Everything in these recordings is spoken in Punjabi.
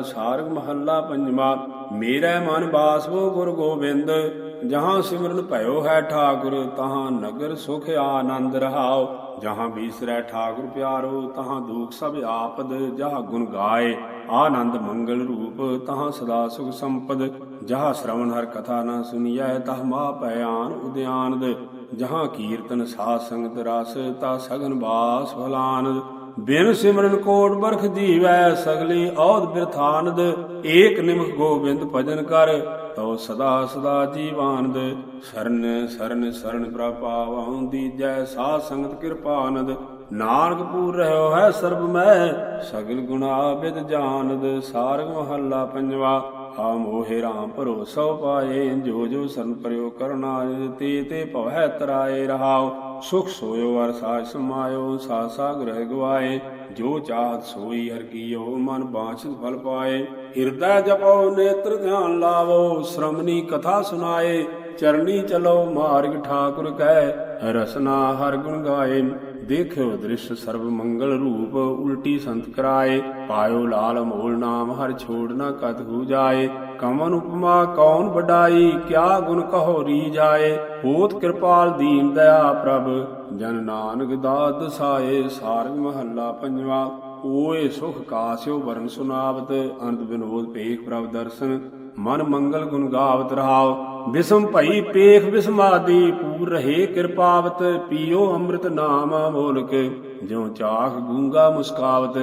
ਸਾਰਗ ਮਹੱਲਾ ਪੰਜਵਾ। ਮੇਰੇ ਮਨ ਬਾਸਵੋ ਗੁਰ ਗੋਬਿੰਦ, ਜਹਾਂ ਸਿਮਰਨ ਭਇਓ ਹੈ ਠਾਕੁਰ, ਤਹਾਂ ਨਗਰ ਸੁਖ ਆਨੰਦ ਰਹਾਉ। ਜਹਾਂ ਬੀਸਰੈ ਠਾਕੁਰ ਪਿਆਰੋ, ਤਹਾਂ ਦੁਖ ਸਭ ਆਪਦ। ਜਹਾਂ ਗੁਣ ਗਾਏ ਆਨੰਦ ਮੰਗਲ ਰੂਪ, ਤਹਾਂ ਸਦਾ ਸੁਖ ਸੰਪਦ। ਜਹਾਂ ਸ਼ਰਵਣ ਹਰ ਕਥਾ ਨ ਸੁਨੀਐ, ਤਹ ਮਾ ਭਿਆਨ ਉਦਿਆਨਦ। ਜਹਾਂ ਕੀਰਤਨ ਸਾਧ ਸੰਗਤ ਰਸ, ਤਾ ਸਗਨ ਬਾਸ ਫਲਾਨਦ। ਬਿਨ ਸਿਮਰਨ ਕੋਟ ਬਰਖ ਜੀਵੈ, ਸਗਲੀ ਔਦ ਬਿਰਥਾਨਦ। ਏਕ ਨਿਮਖ ਗੋਬਿੰਦ ਭਜਨ ਕਰ, ਤਉ ਸਦਾ ਸਦਾ ਜੀਵਾਨਦ। ਸਰਨ ਸਰਨ ਸਰਨ ਪ੍ਰਭ ਪਾਵਉ, ਦੀਜੈ ਸਾਧ ਸੰਗਤ ਕਿਰਪਾਨਦ। ਨਾਨਕ ਪੂਰ ਰਹਿਓ ਹੈ ਸਰਬ ਮੈਂ, ਸਗਲ ਗੁਣਾ ਬਿਦ ਜਾਨਦ। ਸਾਰਗ ਮਹੱਲਾ ਪੰਜਵਾ। ਆ ਮੋਹਿ ਰਾਮ ਭਰੋਸਾ ਪਾਏ, ਜੋ ਜੋ ਸਰਨ ਪਰਿਓ ਕਰਨਾਏ। ਤੇ ਤੇ ਭਵੈ ਤਰਾਏ ਰਹਾਉ, ਸੁਖ ਸੋਇਓ ਅਰ ਸਾਜ ਸਮਾਇਓ। ਸਾਸਾ ਗ੍ਰਹਿ ਗਵਾਏ, ਜੋ ਚਾਹਤ ਸੋਈ ਹਰਿ ਕੀਓ। ਮਨ ਬਾਛਤ ਫਲ ਪਾਏ, ਹਿਰਦੈ ਜਪੋ ਨੇਤਰ ਧਿਆਨ ਲਾਵੋ। ਸ਼੍ਰਮਣੀ ਕਥਾ ਸੁਨਾਏ, ਚਰਨੀ ਚਲੋ ਮਾਰਗ ਠਾਕੁਰ ਕੈ। ਰਸਨਾ ਹਰ ਗੁਣ ਗਾਏ, ਦੇਖਿਓ ਦ੍ਰਿਸ਼ ਸਰਬ ਮੰਗਲ ਰੂਪ। ਉਲਟੀ ਸੰਤ ਕਰਾਏ, ਪਾਇਓ ਲਾਲ ਮੋਲ ਨਾਮ। ਹਰ ਛੋੜ ਨ ਕਤਹੂ ਜਾਏ, ਕਮਨ ਉਪਮਾ ਕੌਣ ਵਡਾਈ। ਕਿਆ ਗੁਣ ਕਹੋ ਰੀ ਜਾਏ, ਹੋਤ ਕਿਰਪਾਲ ਦੀਨ ਦਇਆ ਪ੍ਰਭ। ਜਨ ਨਾਨਕ ਦਾਤ ਦਸਾਏ। ਸਾਰਗ ਮਹੱਲਾ ਪੰਜਵਾ। ਓਏ ਸੁਖ ਕਾਸਿਓ ਵਰਨ ਸੁਨਾਵਤ, ਅਨੰਦ ਬਿਨੋਦ ਪੇਖ ਪ੍ਰਭ ਦਰਸ਼ਨ। ਮਨ ਮੰਗਲ ਗੁਣ ਗਾਵਤ ਰਹਾਉ, ਬਿਸਮ ਭਈ ਪੇਖ ਬਿਸਮਾਦੀ। ਪੂਰ ਰਹੇ ਕਿਰਪਾਵਤ, ਪੀਓ ਅੰਮ੍ਰਿਤ ਨਾਮ ਅਮੋਲਕ। ਜਿਉ ਚਾਖ ਗੂੰਗਾ ਮੁਸਕਾਵਤ,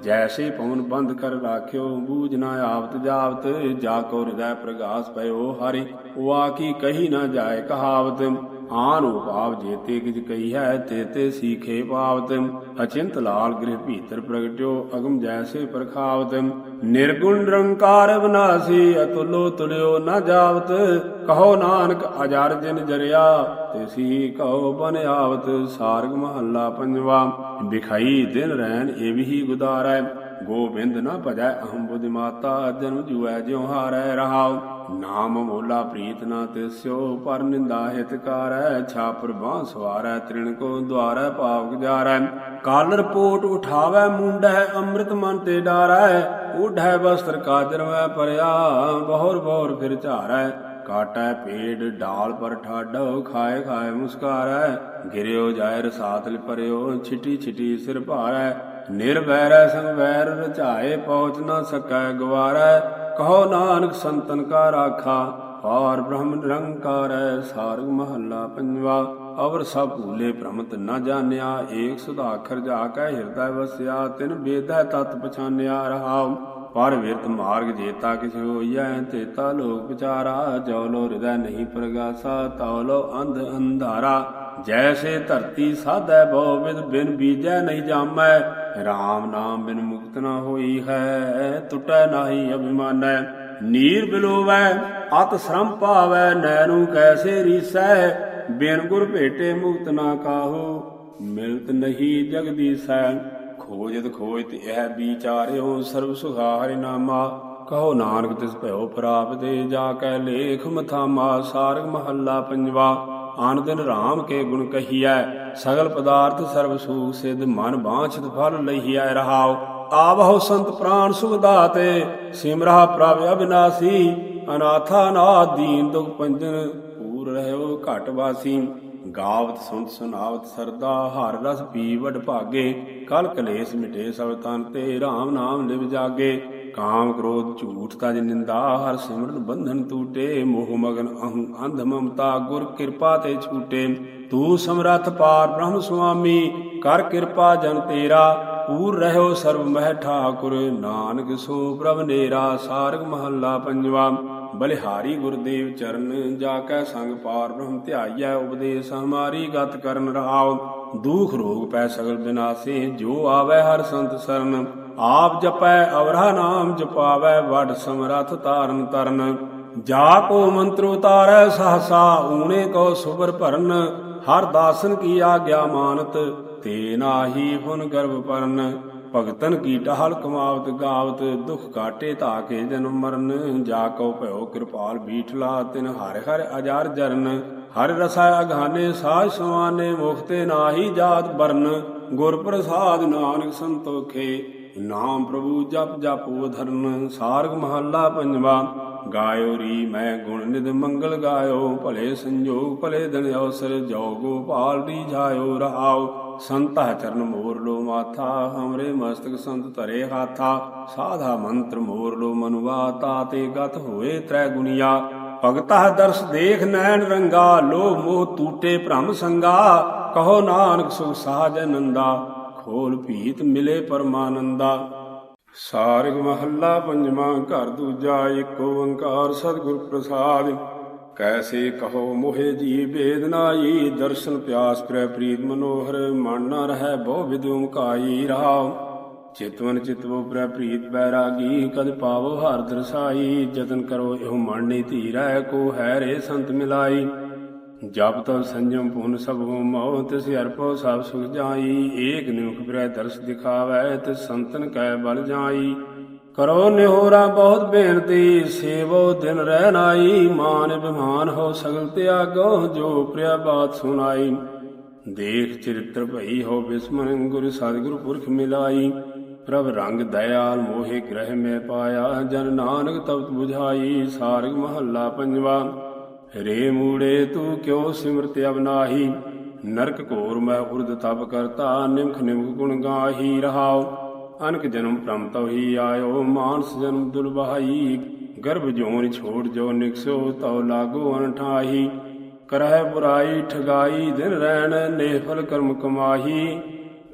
ਜੈਸੇ ਪਵਨ ਬੰਦ ਕਰ ਰਾਖਿਓ। ਬੂਝ ਨਾ ਆਵਤ ਜਾਵਤ, ਜਾ ਕੋ ਹਿਰਦੈ ਪ੍ਰਗਾਸ ਪਇਓ ਹਰਿ। ਵਾ ਕੀ ਕਹੀ ਨਾ ਜਾਏ ਕਹਾਵਤ। ਆਨ ਉਪਾਵ ਜੇਤੇ ਕਿਜ ਕਹੀ ਹੈ, ਤੇ ਤੇ ਸੀਖੇ ਪਾਵਤ। ਅਚਿੰਤ ਲਾਲ ਗ੍ਰਹਿ ਭੀਤਰ ਪ੍ਰਗਟਿਓ, ਅਗਮ ਜੈਸੇ ਪ੍ਰਖਾਵਤ। ਨਿਰਗੁਣ ਨਿਰੰਕਾਰ ਵਿਨਾਸੀ, ਅਤੁਲੋ ਤੁਲਿਓ ਨ ਜਾਵਤ। ਕਹੋ ਨਾਨਕ ਅਜਰ ਜਿਨ ਜਰਿਆ, ਤਿਸੀ ਕਹੋ ਬਨ ਆਵਤ। ਸਾਰਗ ਮਹੱਲਾ ਪੰਜਵਾ। ਬਿਖਾਈ ਦਿਨ ਰੈਣ ਏਵੀ ਗੁਦਾਰੈ, ਗੋਬਿੰਦ ਨ ਭਜੈ ਅਹੰ ਬੁਧਿ ਮਾਤਾ। ਜਨਮ ਜੁਐ ਜਿਉ ਹਾਰੈ ਰਹਾਉ, ਨਾਮ ਮੋਲਾ ਪ੍ਰੀਤ ਨ ਤਿਸਿਓ। ਪਰ ਨਿੰਦਾ ਹਿਤ ਕਾਰੈ, ਛਾਪਰ ਬਾਂਹ ਸਵਾਰੈ। ਤ੍ਰਿਣ ਕੋ ਦੁਆਰੈ ਪਾਪ ਗੁਜਾਰੈ, ਕਾਲਰ ਪੋਟ ਉਠਾਵੈ ਮੁੰਡੈ। ਅੰਮ੍ਰਿਤ ਮਨ ਤੇ ਡਾਰੈ, ਓਢੈ ਬਸਤਰ ਕਾਜਰ ਮੈਂ ਭਰਿਆ। ਬਹੁਰ ਬਹੁਰ ਫਿਰ ਝਾਰੈ, ਕਾਟੈ ਪੇੜ ਡਾਲ ਪਰ ਠਾਡੋ। ਖਾਏ ਖਾਏ ਮੁਸਕਾਰੈ, ਗਿਰਿਓ ਜਾਇ ਰਸਾਤ ਲਿਪਰਿਓ। ਛਿਟੀ ਛਿਟੀ ਸਿਰ ਭਾਰੈ, ਨਿਰਵੈਰੈ ਸੰਗ ਵੈਰ ਰਚਾਏ। ਪਹੁੰਚ ਨ ਸਕੈ ਗਵਾਰੈ, ਕਹੋ ਨਾਨਕ ਸੰਤਨ ਕਾ ਰਾਖਾ। ਪਾਰ ਬ੍ਰਹਮ ਨਿਰੰਕਾਰੈ। ਸਾਰਗ ਮਹੱਲਾ ਪੰਜਵਾ। ਅਵਰ ਸਭ ਭੂਲੇ ਭ੍ਰਮਤ ਨ ਜਾਣਿਆ, ਏਕ ਸੁਧਾਖਰ ਜਾ ਕੈ ਹਿਰਦੈ ਵਸਿਆ। ਤਿਨ ਬੇਦੈ ਤਤ ਪਛਾਨਿਆ ਰਹਾਉ, ਪਰ ਵਿਰਤ ਮਾਰਗ ਜੇਤਾ ਕਿਛ ਹੋਈਐ। ਤੇਤਾ ਲੋਕ ਵਿਚਾਰਾ, ਜੋ ਲੋ ਹਿਰਦੈ ਨਹੀਂ ਪ੍ਰਗਾਸਾ। ਤਉ ਲੋ ਅੰਧ ਅੰਧਾਰਾ, ਜੈਸੇ ਧਰਤੀ ਸਾਧੈ ਬਹੁ ਵਿਦ। ਬਿਨ ਬੀਜੈ ਨਹੀਂ ਜਾਮੈ, ਰਾਮ ਨਾਮ ਬਿਨ ਮੁਕਤ ਨ ਹੋਈ ਹੈ। ਟੁਟੈ ਨਾਹੀ ਅਭਿਮਾਨੈ, ਨੀਰ ਬਿਲੋਵੈ ਅਤ ਸ਼ਰਮ ਪਾਵੈ। ਨੈਣੂ ਕੈਸੇ ਰੀਸੈ, ਬਿਨ ਗੁਰ ਭੇਟੇ ਮੁਕਤ ਨਾ ਕਾਹੂ। ਮਿਲਤ ਨਹੀਂ ਜਗਦੀਸੈ, ਖੋਜਤ ਖੋਜਤ ਇਹ ਵਿਚਾਰਿਓ। ਸਰਬ ਸੁਖਾ ਹਰਿ ਨਾਮਾ, ਕਹੋ ਨਾਨਕ ਤਿਸ ਭਇਓ ਪ੍ਰਾਪਤੇ। ਜਾ ਕੈ ਲੇਖ ਮਥਾਮਾ। ਸਾਰਗ ਮਹੱਲਾ ਪੰਜਵਾ। ਆਨ ਦਿਨ ਰਾਮ ਕੇ ਗੁਣ ਕਹੀਐ, ਸਗਲ ਪਦਾਰਥ ਸਰਬ ਸੁਖ ਸਿਧ। ਮਨ ਬਾਂਛਤ ਫਲ ਲਈਐ ਰਹਾਉ, ਆਵਹੁ ਸੰਤ ਪ੍ਰਾਨ ਸੁਖ ਦਾਤੇ। ਸਿਮਰਹਾ ਪ੍ਰਭ ਅਬਿਨਾਸੀ, ਅਨਾਥਾ ਨਾਥ ਦੀਨ ਦੁਖ ਭੰਜਨ। ਪੂਰ ਰਹਿਓ ਘਟ ਵਾਸੀ, ਗਾਵਤ ਸੁਣਤ ਸੁਨਾਵਤ ਸਰਦਾ। ਹਰ ਰਸ ਪੀ ਵਡ ਭਾਗੇ, ਕਲ ਕਲੇਸ਼ ਮਿਟੇ ਸਭ ਤਨ ਤੇ। ਰਾਮ ਨਾਮ ਲਿਵ ਜਾਗੇ, ਕਾਮ ਕ੍ਰੋਧ ਝੂਠ ਤਜ ਨਿੰਦਾ। ਹਰ ਸਿਮਰਨ ਬੰਧਨ ਟੂਟੇ, ਮੋਹ ਮਗਨ ਅਹੰ ਅੰਧ ਮਮਤਾ। ਗੁਰ ਕਿਰਪਾ ਤੇ ਛੂਟੇ, ਤੂੰ ਸਮਰੱਥ ਪਾਰ ਬ੍ਰਹਮ ਸੁਆਮੀ। ਕਰ ਕਿਰਪਾ ਜਨ ਤੇਰਾ, ਪੂਰ ਰਹਿਓ ਸਰਬ ਮਹਿ ਠਾਕੁਰ। ਨਾਨਕ ਸੋ ਪ੍ਰਭ ਨੇਰਾ। ਸਾਰਗ ਮਹੱਲਾ ਪੰਜਵਾ। ਬਲਿਹਾਰੀ ਗੁਰਦੇਵ ਚਰਨ, ਜਾ ਕੈ ਸੰਗ ਪਾਰ ਬ੍ਰਹਮ ਧਿਆਈਐ। ਉਪਦੇਸ਼ ਹਮਾਰੀ ਗਤ ਕਰਨ ਰਹਾਉ, ਦੁਖ ਰੋਗ ਪੈ ਸਗਲ ਬਿਨਾਸੇ। ਜੋ ਆਵੈ ਹਰ ਸੰਤ ਸਰਨ, ਆਪ ਜਪੈ ਅਵਰਾ ਨਾਮ ਜਪਾਵੈ। ਵਡ ਸਮਰੱਥ ਤਾਰਨ ਤਰਨ, ਜਾ ਕੋ ਮੰਤਰ ਉਤਾਰੈ ਸਹਸਾ। ਊਣੇ ਕੋ ਸੁਬਰ ਭਰਨ, ਹਰ ਦਾਸਨ ਕੀ ਆਗਿਆ ਮਾਨਤ। ਤੇ ਨਾਹੀ ਫੁਨ ਗਰਭ ਪਰਨ, ਭਗਤਨ ਕੀ ਟਹਲ ਕਮਾਵਤ ਗਾਵਤ। ਦੁਖ ਕਾਟੇ ਧਾਕੇ ਜਨਮ ਮਰਨ, ਜਾ ਕਉ ਭਇਓ ਕਿਰਪਾਲ ਬੀਠਲਾ। ਤਿਨ ਹਰਿ ਹਰਿ ਅਜਾਰ ਜਰਨ, ਹਰਿ ਰਸੈ ਅਗਾਨੇ ਸਾਜ ਸਮਾਨੇ। ਮੁਖ ਤੇ ਨਾਹੀ ਜਾਤ ਬਰਨ, ਗੁਰ ਪ੍ਰਸਾਦ ਨਾਨਕ ਸੰਤੋਖੇ। ਨਾਮ ਪ੍ਰਭੂ ਜਪ ਜਪੋ ਧਰਨ। ਸਾਰਗ ਮਹੱਲਾ ਪੰਜਵਾ। ਗਾਇਓ ਰੀ ਮੈਂ ਗੁਣ ਨਿਧ ਮੰਗਲ ਗਾਇਓ, ਭਲੇ ਸੰਜੋਗ ਭਲੇ ਦਿਨ ਅਵਸਰ, ਜੋ ਗੋਪਾਲ ਰੀਝਾਇਓ ਰਹਾਉ। ਸੰਤਾ ਚਰਨ ਮੋਰ ਲੋ ਮਾਥਾ, ਹਮਰੇ ਮਸਤਕ ਸੰਤ ਧਰੇ ਹਾਥਾ। ਸਾਧਾ ਮੰਤਰ ਮੋਰ ਲੋ ਮਨੁਆ, ਤਾਤੇ ਗਤ ਹੋਏ ਤ੍ਰੈ ਗੁਣੀਆ। ਭਗਤਾ ਦਰਸ ਦੇਖ ਨੈਣ ਰੰਗਾ, ਲੋਭ ਮੋਹ ਟੂਟੇ ਭ੍ਰਮ ਸੰਗਾ। ਕਹੋ ਨਾਨਕ ਸੁਖ ਸਾਜ ਨੰਦਾ, ਖੋਲ ਭੀਤ ਮਿਲੇ ਪਰਮਾਨੰਦਾ। ਸਾਰਗ ਮਹੱਲਾ ਪੰਜਵਾਂ। ਘਰ ਦੂਜਾ। ਏਕ ਓੰਕਾਰ ਸਤਿਗੁਰ ਪ੍ਰਸਾਦਿ। ਕੈਸੇ ਕਹੋ ਮੋਹਿ ਜੀ ਭੇਦ ਨਾਈ, ਦਰਸ਼ਨ ਪਿਆਸ ਪ੍ਰੈ ਪ੍ਰੀਤ ਮਨੋਹਰ। ਮਨ ਨ ਰਹੈ ਬਹੁ ਵਿਧ ਓੰਕਾਈ ਰਹਾਉ, ਚਿਤਵਨ ਚਿਤਵੋ ਪ੍ਰੈ ਪ੍ਰੀਤ ਬੈਰਾਗੀ। ਕਦ ਪਾਵੋ ਹਰਿ ਦਰਸਾਈ, ਜਤਨ ਕਰੋ ਇਹੋ ਮਨ ਨੀ ਧੀਰੈ। ਕੋ ਹੈ ਰੇ ਸੰਤ ਮਿਲਾਈ, ਜਪ ਤਪ ਸੰਜਮ ਪੁਨ ਸਭ ਹੋਮਉ। ਤਿਸ ਅਰਪੋ ਸਭ ਸੁਖ ਜਾਈ, ਏਕ ਨਿਮਖ ਪ੍ਰੈ ਦਰਸ ਦਿਖਾਵੈ। ਤਿਸ ਸੰਤਨ ਕੈ ਬਲ ਜਾਈ, ਕਰੋ ਨਿਹੋਰਾ ਬਹੁਤ ਬੇਨਤੀ। ਸੇਵੋ ਦਿਨ ਰਹਿ ਨਾਈ, ਮਾਨ ਬਿਮਾਨ ਹੋ ਸਗਲ ਤਿਆਗੋ। ਜੋ ਪ੍ਰਿਆ ਬਾਤ ਸੁਨਾਈ, ਦੇਖ ਚਰਿਤ੍ਰ ਭਈ ਹੋ ਬਿਸਮਨ। ਗੁਰ ਸਤਿਗੁਰ ਪੁਰਖ ਮਿਲਾਈ, ਪ੍ਰਭ ਰੰਗ ਦਇਆਲ ਮੋਹਿ ਗ੍ਰਹਿ ਮੈਂ ਪਾਇਆ। ਜਨ ਨਾਨਕ ਤਪਤ ਬੁਝਾਈ। ਸਾਰਗ ਮਹੱਲਾ ਪੰਜਵਾ। ਰੇ ਮੂੜੇ ਤੂੰ ਕਿਉ ਸਿਮਰਤ ਅਬਨਾਹੀ, ਨਰਕ ਘੋਰ ਮੈਂ ਉਰਦ ਤਪ ਕਰਤਾ। ਨਿਮਖ ਨਿਮਖ ਗੁਣ ਗਾਹੀ ਰਹਾਉ, ਅਨਕ ਜਨਮ ਭ੍ਰਮ ਤਉ ਹੀ ਆਇਓ। ਮਾਨਸ ਜਨਮ ਦੁਲਬਹਾਈ, ਗਰਭ ਜੋਨ ਛੋੜ ਜੋ ਨਿਕਸੋ। ਤਉ ਲਾਗੋ ਅਨਠਾਹੀ, ਕਰਹਿ ਬੁਰਾਈ ਠਗਾਈ। ਦਿਨ ਰੈਣ ਨੇਫਲ ਕਰਮ ਕਮਾਹੀ,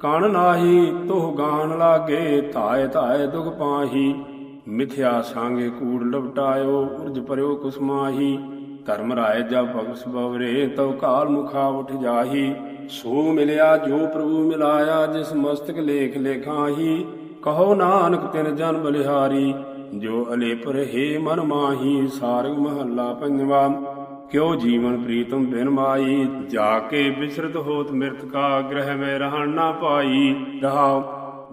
ਕਣ ਨਾਹੀ ਤੋਹ ਗਾਨ ਲਾਗੇ। ਧਾਇ ਧਾਇ ਦੁਖ ਪਾਹੀ, ਮਿਥਿਆ ਸਾਂਗੇ ਕੂੜ ਲਪਟਾਇਓ। ਉਰਜ ਪਰਿਓ ਕੁਸਮਾਹੀ, ਧਰਮ ਰਾਏ ਜਬ ਭਗਤ ਸਬਵਰੇ। ਤਉ ਕਾਲ ਮੁਖਾ ਉਠ ਜਾਹੀ, ਸੋ ਮਿਲਿਆ ਜੋ ਪ੍ਰਭੂ ਮਿਲਾਇਆ। ਜਿਸ ਮਸਤਕ ਲੇਖ ਲੇਖਾਹੀ, ਕਹੋ ਨਾਨਕ ਤਿਨ ਜਨ ਬਲਿਹਾਰੀ। ਜੋ ਅਲੇਪ ਰਹੇ ਮਨ ਮਾਹੀ। ਸਾਰਗ ਮਹੱਲਾ ਪੰਜਵਾ। ਕਿਉ ਜੀਵਨ ਪ੍ਰੀਤਮ ਬਿਨ ਮਾਈ, ਜਾ ਕੇ ਬਿਸਰਤ ਹੋਤ ਮਿਰਤਕਾ। ਗ੍ਰਹਿ ਮੈਂ ਰਹਿਣ ਨਾ ਪਾਈ ਰਹਾਉ,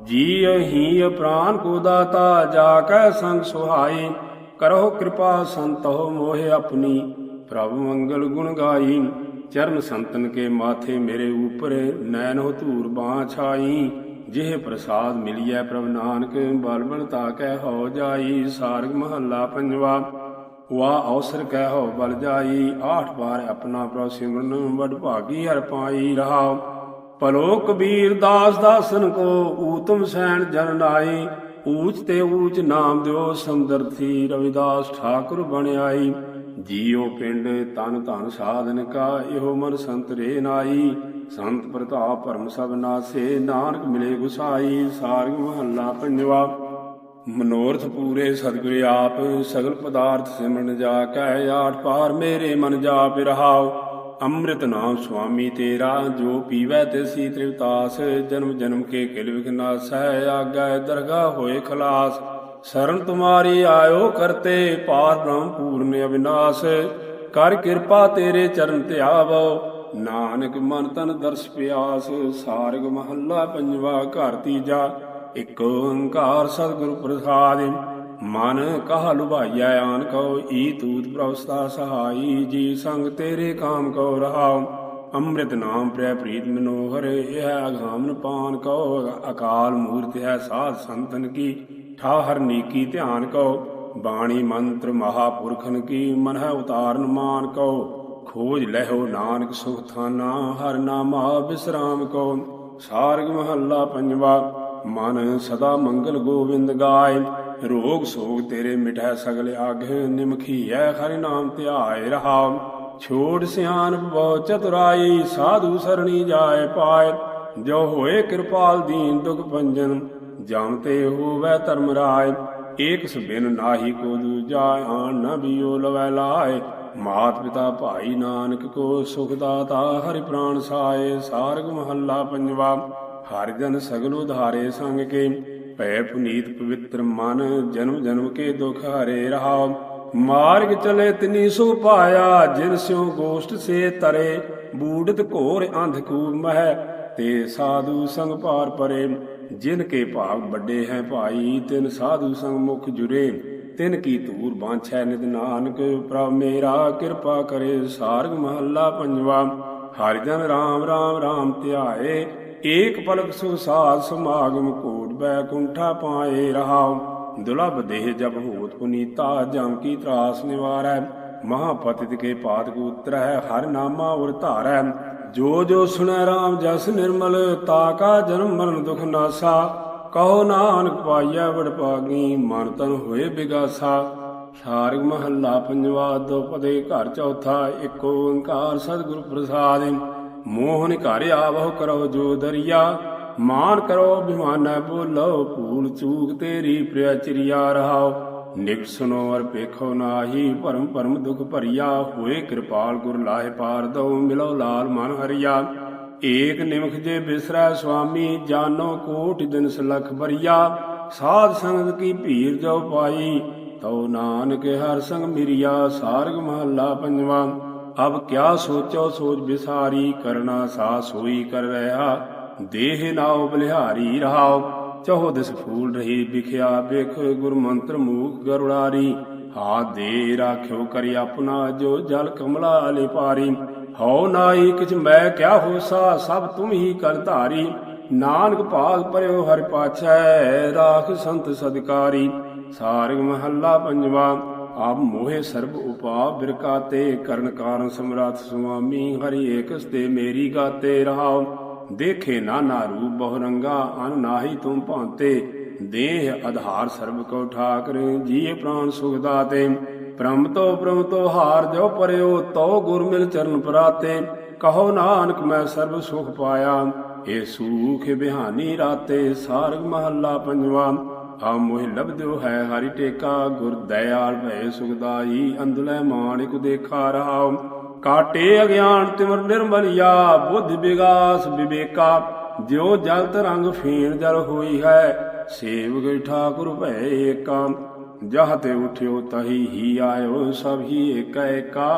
ਜੀ ਅਹੀ ਪ੍ਰਾਨ ਕੋ ਦਾਤਾ। ਜਾ ਕੈ ਸੰਗ ਸੁਹਾਈ, ਕਰੋ ਕਿਰਪਾ ਸੰਤੋ ਮੋਹਿ ਆਪਣੀ। ਪ੍ਰਭ ਮੰਗਲ ਗੁਣ ਗਾਈ, ਚਰਨ ਸੰਤਨ ਕੇ ਮਾਥੇ ਮੇਰੇ ਊਪਰ। ਨੈਣ ਹੋ ਧੂਰ ਬਾਂ ਛਾਈ, ਜਿਹ ਪ੍ਰਸਾਦ ਮਿਲਿਐ ਪ੍ਰਭ ਨਾਨਕ। ਬਲ ਬਲ ਤਾਕੈ ਹੋ ਜਾਈ। ਸਾਰਗ ਮਹੱਲਾ ਪੰਜਵਾ। ਵਾ ਅਵਸਰ ਕਹਿ ਹੋ ਬਲ ਜਾਈ, ਆਠ ਬਾਰ ਆਪਣਾ ਪ੍ਰਭ ਸਿਮਰਨ। ਵਡ ਭਾਗੀ ਹਰਿ ਪਾਈ ਰਹਾਉ, ਭਲੋ ਕਬੀਰ ਦਾਸ ਦਾਸਨ ਕੋ। ਊਤਮ ਸੈਣ ਜਨ ਨਾਈ, ਊਚ ਤੇ ਊਚ ਨਾਮ ਦਿਓ ਸਮਦਰਥੀ। ਰਵਿਦਾਸ ਠਾਕੁਰ ਬਣ ਆਈ, ਜੀਉ ਪਿੰਡ ਤਨ ਧਨ ਸਾਧਨ ਕਾ। ਇਹੋ ਮਨ ਸੰਤ ਰੇ ਨਾਈ, ਸੰਤ ਪ੍ਰਤਾਪ ਭਰਮ ਸਭ ਨਾਸੇ। ਨਾਨਕ ਮਿਲੇ ਗੁਸਾਈ। ਸਾਰਗ ਮਹੱਲਾ ਪੰਜਵਾ। ਮਨੋਰਥ ਪੂਰੇ ਸਤਿਗੁਰ ਆਪ, ਸਗਲ ਪਦਾਰਥ ਸਿਮਰਨ ਜਾ ਕੈ। ਆਠ ਪਾਰ ਮੇਰੇ ਮਨ ਜਾਪ ਰਹਾਉ, ਅੰਮ੍ਰਿਤ ਨਾਮ ਸੁਆਮੀ ਤੇਰਾ। ਜੋ ਪੀਵੈ ਤਿਸੀ ਤ੍ਰਿਵਤਾਸ, ਜਨਮ ਜਨਮ ਕੇ ਕਿਲ ਵਿਖ ਨਾਸੈ। ਆਗੈ ਦਰਗਾਹ ਹੋਏ ਖਲਾਸ, ਸ਼ਰਨ ਤੁਮਾਰੀ ਆਇਓ ਕਰਤੇ। ਪਾਰ ਬ੍ਰਹਮ ਪੂਰਨ ਅਵਿਨਾਸ਼, ਕਰ ਕਿਰਪਾ ਤੇਰੇ ਚਰਨ ਧਿਆਵੋ। ਨਾਨਕ ਮਨ ਤਨ ਦਰਸ ਪਿਆਸ। ਸਾਰਗ ਮਹੱਲਾ ਪੰਜਵਾ। ਘਰ ਤੀਜਾ। ਇਕ ਓੰਕਾਰ ਸਤਿਗੁਰ ਪ੍ਰਸਾਦਿ, ਮਨ ਕਹਾ ਲੁਭਾਈਐ ਆਨ ਕਉ। ਈ ਤੂਤ ਪ੍ਰਭ ਸਦਾ ਸਹਾਈ, ਜੀ ਸੰਗ ਤੇਰੇ ਕਾਮ ਕਉ ਰਹਾਉ। ਅੰਮ੍ਰਿਤ ਨਾਮ ਪ੍ਰੈ ਪ੍ਰੀਤ ਮਨੋਹਰ, ਇਹ ਅਗਾਮਨ ਪਾਨ ਕਉ। ਅਕਾਲ ਮੂਰਤਿ ਹੈ ਸਾਧ ਸੰਤਨ ਕੀ, ਠਾਹਰ ਨੀਕੀ ਧਿਆਨ ਕਉ। ਬਾਣੀ ਮੰਤਰ ਮਹਾਪੁਰਖਨ ਕੀ, ਮਨ ਹੈ ਉਤਾਰਨ ਮਾਨ ਕਉ। ਖੋਜ ਲਹਿਓ ਨਾਨਕ ਸੁਖ ਥਾਨਾ, ਹਰਿ ਨਾਮਾ ਬਿਸਰਾਮ ਕਉ। ਸਾਰਗ ਮਹੱਲਾ ਪੰਜਵਾ। ਮਨ ਸਦਾ ਮੰਗਲ ਗੋਬਿੰਦ ਗਾਏ, ਰੋਗ ਸੋਗ ਤੇਰੇ ਮਿਟੈ ਸਗਲ ਆਗ। ਨਿਮਖੀਐ ਹਰਿ ਨਾਮ ਧਿਆਏ ਰਹਾਉ, ਛੋੜ ਸਿਆਣਪ ਬਹੁ ਚਤੁਰਾਈ। ਸਾਧੂ ਸਰਣੀ ਜਾਏ ਪਾਏ, ਜੋ ਹੋਏ ਕਿਰਪਾਲ ਦੀਨ ਦੁਖ ਭੰਜਨ। ਜਮ ਤੇ ਹੋਵੈ ਧਰਮ ਰਾਏ, ਏਕ ਸਬਿਨ ਨਾਹੀ ਕੋ ਦੂਜਾ। ਆਣ ਨ ਬਿਓ ਲਵੈ ਲਾਏ, ਮਾਤ ਪਿਤਾ ਭਾਈ ਨਾਨਕ ਕੋ। ਸੁਖ ਦਾਤਾ ਹਰਿ ਪ੍ਰਾਨ ਸਾਏ। ਸਾਰਗ ਮਹੱਲਾ ਪੰਜਵਾ। ਹਰਿ ਜਨ ਸਗਲ ਉਧਾਰੇ ਸੰਗ ਕੇ, ਭੈ ਪੁਨੀਤ ਪਵਿੱਤਰ ਮਨ। ਜਨਮ ਜਨਮ ਕੇ ਦੁਖ ਹਰੇ ਰਹਾਉ, ਮਾਰਗ ਚਲੇ ਤਿਨੀ ਸੋ ਪਾਇਆ। ਜਿਨ ਸਿਉ ਗੋਸ਼ਟ ਸੇ ਤਰੇ, ਬੂੜਤ ਘੋਰ ਅੰਧਕੂਪ ਮਹਿ। ਤੇ ਸਾਧੂ ਸੰਗ ਪਾਰ ਪਰੇ, ਜਿਨ ਕੇ ਭਾਗ ਵੱਡੇ ਹੈ ਭਾਈ। ਤਿਨ ਸਾਧੂ ਸੰਗ ਮੁਖ ਜੁਰੇ, ਤਿਨ ਕੀ ਧੂਰ ਬਾਂਛੈ ਨਿਤ ਨਾਨਕ। ਪ੍ਰਭ ਮੇਰਾ ਕਿਰਪਾ ਕਰੇ। ਸਾਰਗ ਮਹੱਲਾ ਪੰਜਵਾ। ਹਰਿ ਜਨ ਰਾਮ ਰਾਮ ਰਾਮ ਧਿਆਏ, ਏਕ ਪਲਕ ਸੁ ਸਾਧ ਸਮਾਗਮ। ਕੋਟ बैकुंठा पाए रहाओ। दुर्लभ देह जब होत पुनीता, जम की त्रास निवारै। महापतित के पाद कूत्र है, हर नामा उर धारै। जो जो सुनै राम जस निर्मल, ताका जन्म मरण दुख नासा। कहो नानक पाइयै बड़भागी, मन तन होए बिगासा। सारग महला पंजवा, दोपदे घर चौथा। एक ओंकार सतगुर प्रसाद, मोहन घर आवह करो जो दरिया। मान करो बिमानै बोलो, भूल चूक तेरी प्रिय चिरिया रहाओ। निक सुनो और पेखो नाही, परम परम दुख भरिया। होए कृपाल गुर लाहे पार दो, मिलो लाल मन हरिया। एक निमख जे बिसरै स्वामी, जानो कोटि दिन सलख बरिया। साध संगत की भीर जो पाई, तो नानक हर संग मिरिया। सारग महला पंजवा। अब क्या सोचो सोच बिसारी, करना सा सोई कर रहा। देह नाव बलिहारी रहाओ, चहो दिस फूल रही बिखिया। बिख गुर मंत्र मूक गरुड़ारी, हाथ दे राख्यो करि अपना। जो जल कमला लिपारी, हौ नाई किछ मैं क्या होसा। सब तुम ही कर धारी, नानक भाग परयो हरि पाछै। राख संत सदकारी। सारग महला पंजवा। आप मोहे सर्ब उपाव बिरकाते, करण कारण समराथ स्वामी। हरि एकस ते मेरी गाते रहाओ। देखे नाना रूप बहुरंगा, अन नाहि तुम भांते। देह आधार सर्ब को ठाकर, जिये प्राण सुख दाते। प्रम तो हार जो परयो, तो गुर मिल चरण पराते। कहो नानक मैं सर्ब सुख पाया, ए सूख बिहानी राते। सारग महला पंजवा। आप मोहि लभद्यो है हरि टेका, गुर दयाल भय सुखदाई। अंधलै माणिक देखा रहाओ, काटे अज्ञान तिमर निर्मलिया। बुद्धि विगास विवेका, ज्यो जल तरंग फीण जल होई है। सेवक ठाकुर भय एका, जह ते उठ्यो तही ही आयो। सब ही एका एका,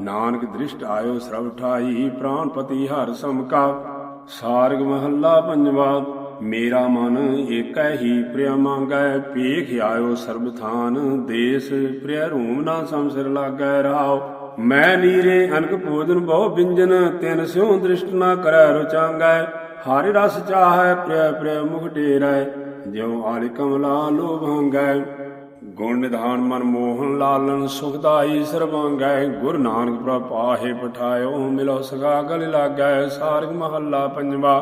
नानक दृष्ट आयो श्रव ठाई। प्राणपति हर समका। सारग महला पंजवा। मेरा मन एकै ही प्रिय मांगै, पेख आयो सर्ब थान। देश प्रिय रूम ना समसिर लागै रहाओ। मैं नीरे अनक भोजन बहु व्यंजन, तिन स्यों दृष्ट न करै रुचांगै। हरि रस चाहै प्रिय प्रिय मुख टेरै, ज्यों आलि कमला लोभांगै। गुण निधान मन मोहन लालन, सुखदाई सर्वांगै। गुरु नानक प्रभ पाहे पठायो, मिलो सगा गल लागै। सारग महला पंजवा।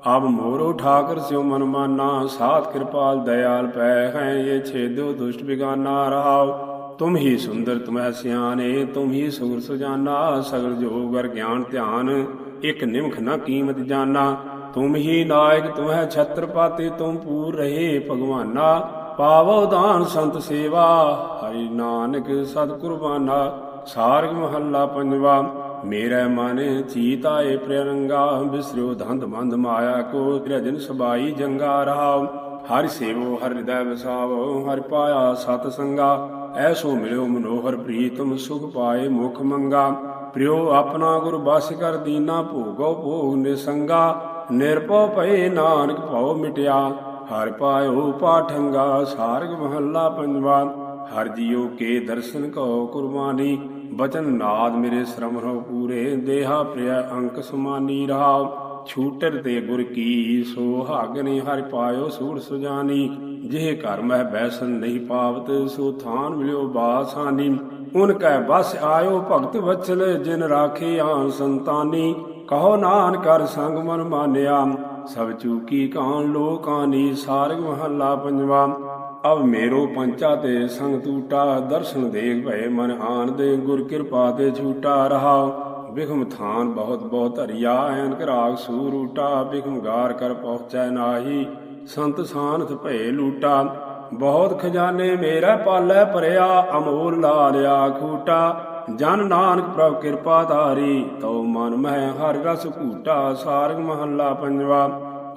अब मोरो ठाकर स्यो मन माना, सात कृपाल दयाल पै हैं। ये छेदो दुष्ट बिगाना रहाओ। तुम ही सुंदर तुम्हें सियाने, तुम ही सुर सुजाना। सगल जोग और ज्ञान ध्यान, एक निमख न कीमत जाना। तुम ही नायक तुम्हें छत्रपति, तुम पूर रहे भगवाना। पावो दान संत सेवा, हरि नानक सद कुर्बाना। सारग महला पंजवा। मेरे मन चीत आए प्रियरंगा, बिसरो धंध मंद माया को। रजन सबाई जंगा रहाओ, हरि सेवो हर हृदय बसावो। हरि पाया सतसंगा, ऐसो मिलो मनोहर प्रीतम। सुख पाए मुख मंगा, प्रियो अपना गुर बस कर दीना। भोगो भोग निसंगा, निरपौ भय नानक भव मिटिया। हरि पायो पाठंगा। सारग महला पंजवा। हर जियो के दर्शन कहो कुर्बानी, बचन नाद मेरे श्रम रहो पूरे। देहा प्रिय अंक समानी रहाओ, छूटर ते गुर की सोहागनी। हरि पायो सूर सुजानी, जिह घर मह बैसन नहीं पावत। सो थान मिलियो बासानी, उनकै बस आयो भगत वत्सल। जिन राखे आन संतानी, कहो नानक हर संग मन मानिया। सब चूकी कान लोकानी। सारग महला पंजवा। अब मेरो पंचा ते संग टूटा, दर्शन देख भय मन आनंद। गुर कृपा ते छूटा रहाओ, बिखम थान बहुत बहुत हरिया। अनक राग सूर उठा, बिखम गार कर पहुँचै नाही। संत सानथ भय लूटा, बहुत खजाने मेरा पालै भरिया। अमोल लालिया खूटा, जन नानक प्रभ कृपा धारी। तो मन मह हर रस कूटा। सारग महला पंजवा।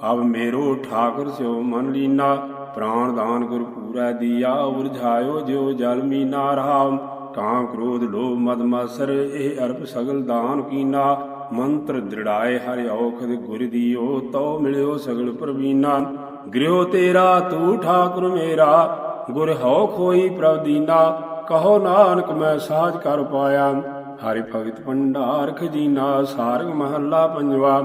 अब मेरो ठाकुर स्यो मन लीना, प्राण दान गुर पूरा दिया। उलझायो ज्यो जल मीना रहाओ। काम क्रोध लोभ मद मत्सर, एह अर्प सगल दान कीना। मंत्र दृढ़ाए हरि औखद गुर दियो, तो मिलियो सगल प्रवीणा। गृह तेरा तू ठाकुर मेरा, गुर हौ खोई प्रभ दीना। कहो नानक मैं साज कर पाया, हरि भगत भंडार खजीना। सारग महला पंजवा।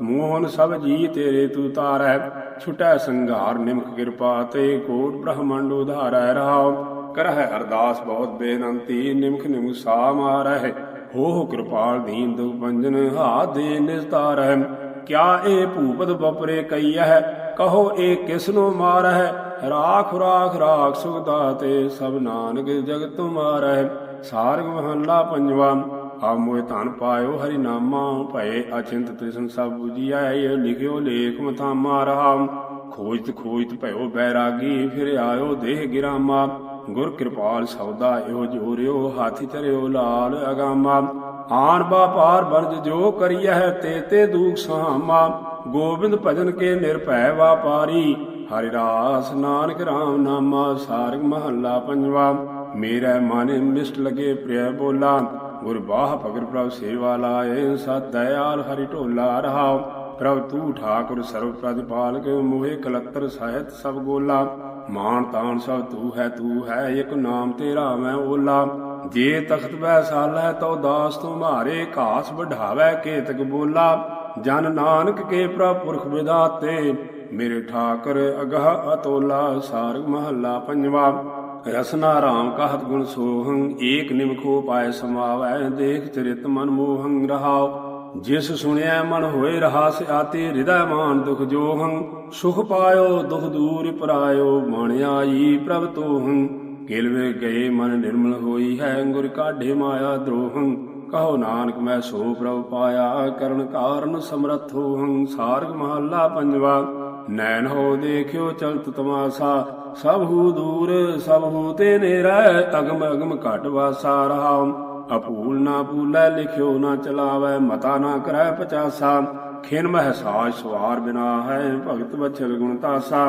मोहन सब जी तेरे तू तारै, ਛੁਟੈ ਸੰਘਾਰ ਨਿਮਖ ਕਿਰਪਾ ਤੇ ਕੋਟ ਬ੍ਰਹਮੰਡ ਉਧਾਰੈ ਰਹਾਉ। ਕਰਹਿ ਅਰਦਾਸ ਬਹੁਤ ਬੇਨੰਤੀ ਨਿਮਖ ਨਿਮਖ ਸਾ ਮਾਰਹਿ। ਹੋ ਕਿਰਪਾਲ ਦੀਨ ਦੁਖ ਭੰਜਨ ਹਾਥ ਦੇ ਨਿਸਤਾਰਹਿ। ਕਿਆ ਏ ਭੂਪਤ ਬਪਰੇ ਕਈਐ ਕਹੋ ਏ ਕਿਸਨੋ ਮਾਰਹਿ। ਰਾਖ ਰਾਖ ਰਾਖ ਸੁਖ ਦਾਤੇ ਸਭ ਨਾਨਕ ਜਗਤ ਤੁਮਾਰਹਿ। ਸਾਰਗ ਮਹੱਲਾ ਪੰਜਵਾ। ਆਪ ਮੋਹਿ ਧਨ ਪਾਇਓ ਹਰਿ ਨਾਮਾ ਭਏ ਅਚਿੰਤ ਤ੍ਰਿਸ਼ਨ ਸਭ ਬੁਝੀਐ। ਇਹ ਲਿਖਿਓ ਲੇਖ ਮਥਾਮਾ ਰਹਾਉ। ਖੋਜਤ ਖੋਜਤ ਭਇਓ ਬੈਰਾਗੀ ਫਿਰ ਆਇਓ ਦੇਹ ਗਿਰਾਮਾ। ਗੁਰ ਕਿਰਪਾਲ ਸੌਦਾ ਇਹੋ ਜੋਰਿਓ ਹਾਥੀ ਚਰਿਓ ਲਾਲ ਅਗਾਮਾ। ਆਨ ਬਾਪਾਰ ਬਰਜ ਜੋ ਕਰੀਐ ਤੇ ਤੇ ਦੂਖ ਸਹਾਮਾ। ਗੋਬਿੰਦ ਭਜਨ ਕੇ ਨਿਰਭੈ ਵਾਪਾਰੀ ਹਰਿ ਰਾਸ ਨਾਨਕ ਰਾਮ ਨਾਮਾ। ਸਾਰਗ ਮਹੱਲਾ ਪੰਜਵਾ। ਮੇਰਾ ਮਨ ਮਿਸ਼ਟ ਲਗੇ ਪ੍ਰਿਯ ਬੋਲਾ ਗੁਰ ਬਾਹ ਭਗਤ ਪ੍ਰਭ ਸੇਵਾ ਲਾਏ। ਸਤ ਦਇਆਲ ਹਰਿ ਢੋਲਾ ਰਹਾਉ। ਪ੍ਰਭ ਤੂ ਠਾਕੁਰ ਸਰਬ ਪ੍ਰਤਿਪਾਲਕ ਮੋਹਿ ਕਲਤਰ ਸਾਹਿਤ ਸਭ ਗੋਲਾ। ਮਾਨ ਤਾਨ ਸਭ ਤੂ ਹੈ ਇਕ ਨਾਮ ਤੇਰਾ ਮੈਂ ਓਲਾ। ਜੇ ਤਖਤ ਬੈਸਾਲੈ ਤਉ ਦਾਸ ਤੁਮਾਰੇ ਘਾਸ ਵਢਾਵੈ ਕੇਤਕ ਬੋਲਾ। ਜਨ ਨਾਨਕ ਕੇ ਪ੍ਰਭ ਪੁਰਖ ਵਿਦਾਤੇ ਮੇਰੇ ਠਾਕੁਰ ਅਗਾਹ ਅਤੋਲਾ। ਸਾਰਗ ਮਹੱਲਾ ਪੰਜਵਾ। ਰਸਨਾ ਰਾਮ ਕਾਹਤ ਗੁਣ ਸੋਹੰ ਏਕ ਨਿਮਖੋ ਪਾਏ ਸਮਾਵੈ। ਦੇਖ ਚਰਿਤ ਮਨ ਮੋਹੰ ਰਹਾਉ। ਜਿਸ ਸੁਣਿਆ ਮਨ ਹੋਏ ਰਹਾਸ ਆਤੇ ਹਿਰਦੈ ਮਾਨ ਦੁਖ ਜੋਹੰ। ਸੁਖ ਪਾਇਓ ਦੁਖ ਦੂਰ ਪਰਾਇਓ ਮਨ ਆਈ ਪ੍ਰਭ ਤੋਹੰ। ਕਿਲਵੇ ਗਏ ਮਨ ਨਿਰਮਲ ਹੋਈ ਹੈ ਗੁਰ ਕਾਢੇ ਮਾਇਆ ਦਰੋਹੰ। ਕਹੋ ਨਾਨਕ ਮੈਂ ਸੋ ਪ੍ਰਭ ਪਾਇਆ ਕਰਨ ਕਾਰਨ ਸਮਰਥ ਹੋਹੰ। ਸਾਰਗ ਮਹੱਲਾ ਪੰਜਵਾ। ਨੈਣ ਹੋ ਦੇਖਿਓ ਚਲਤ ਤਮਾਸਾ ਸਭ ਹੂ ਦੂਰ ਸਭ ਹੂ ਤੇ ਨੇਰਾ। ਅਗਮ ਅਗਮ ਘਟ ਵਾਸਾ ਰਹਾਉ। ਅਪੂਲ ਨਾ ਪੂਲੈ ਲਿਖਿਓ ਨਾ ਚਲਾਵੈ ਮਤਾ ਨਾ ਕਰੈ ਪਚਾਸਾ। ਖਿਨ ਮਹਿ ਸਾਜ ਸਵਾਰ ਬਿਨਾ ਹੈ ਭਗਤ ਬਛਲ ਗੁਣ ਤਾਸਾ।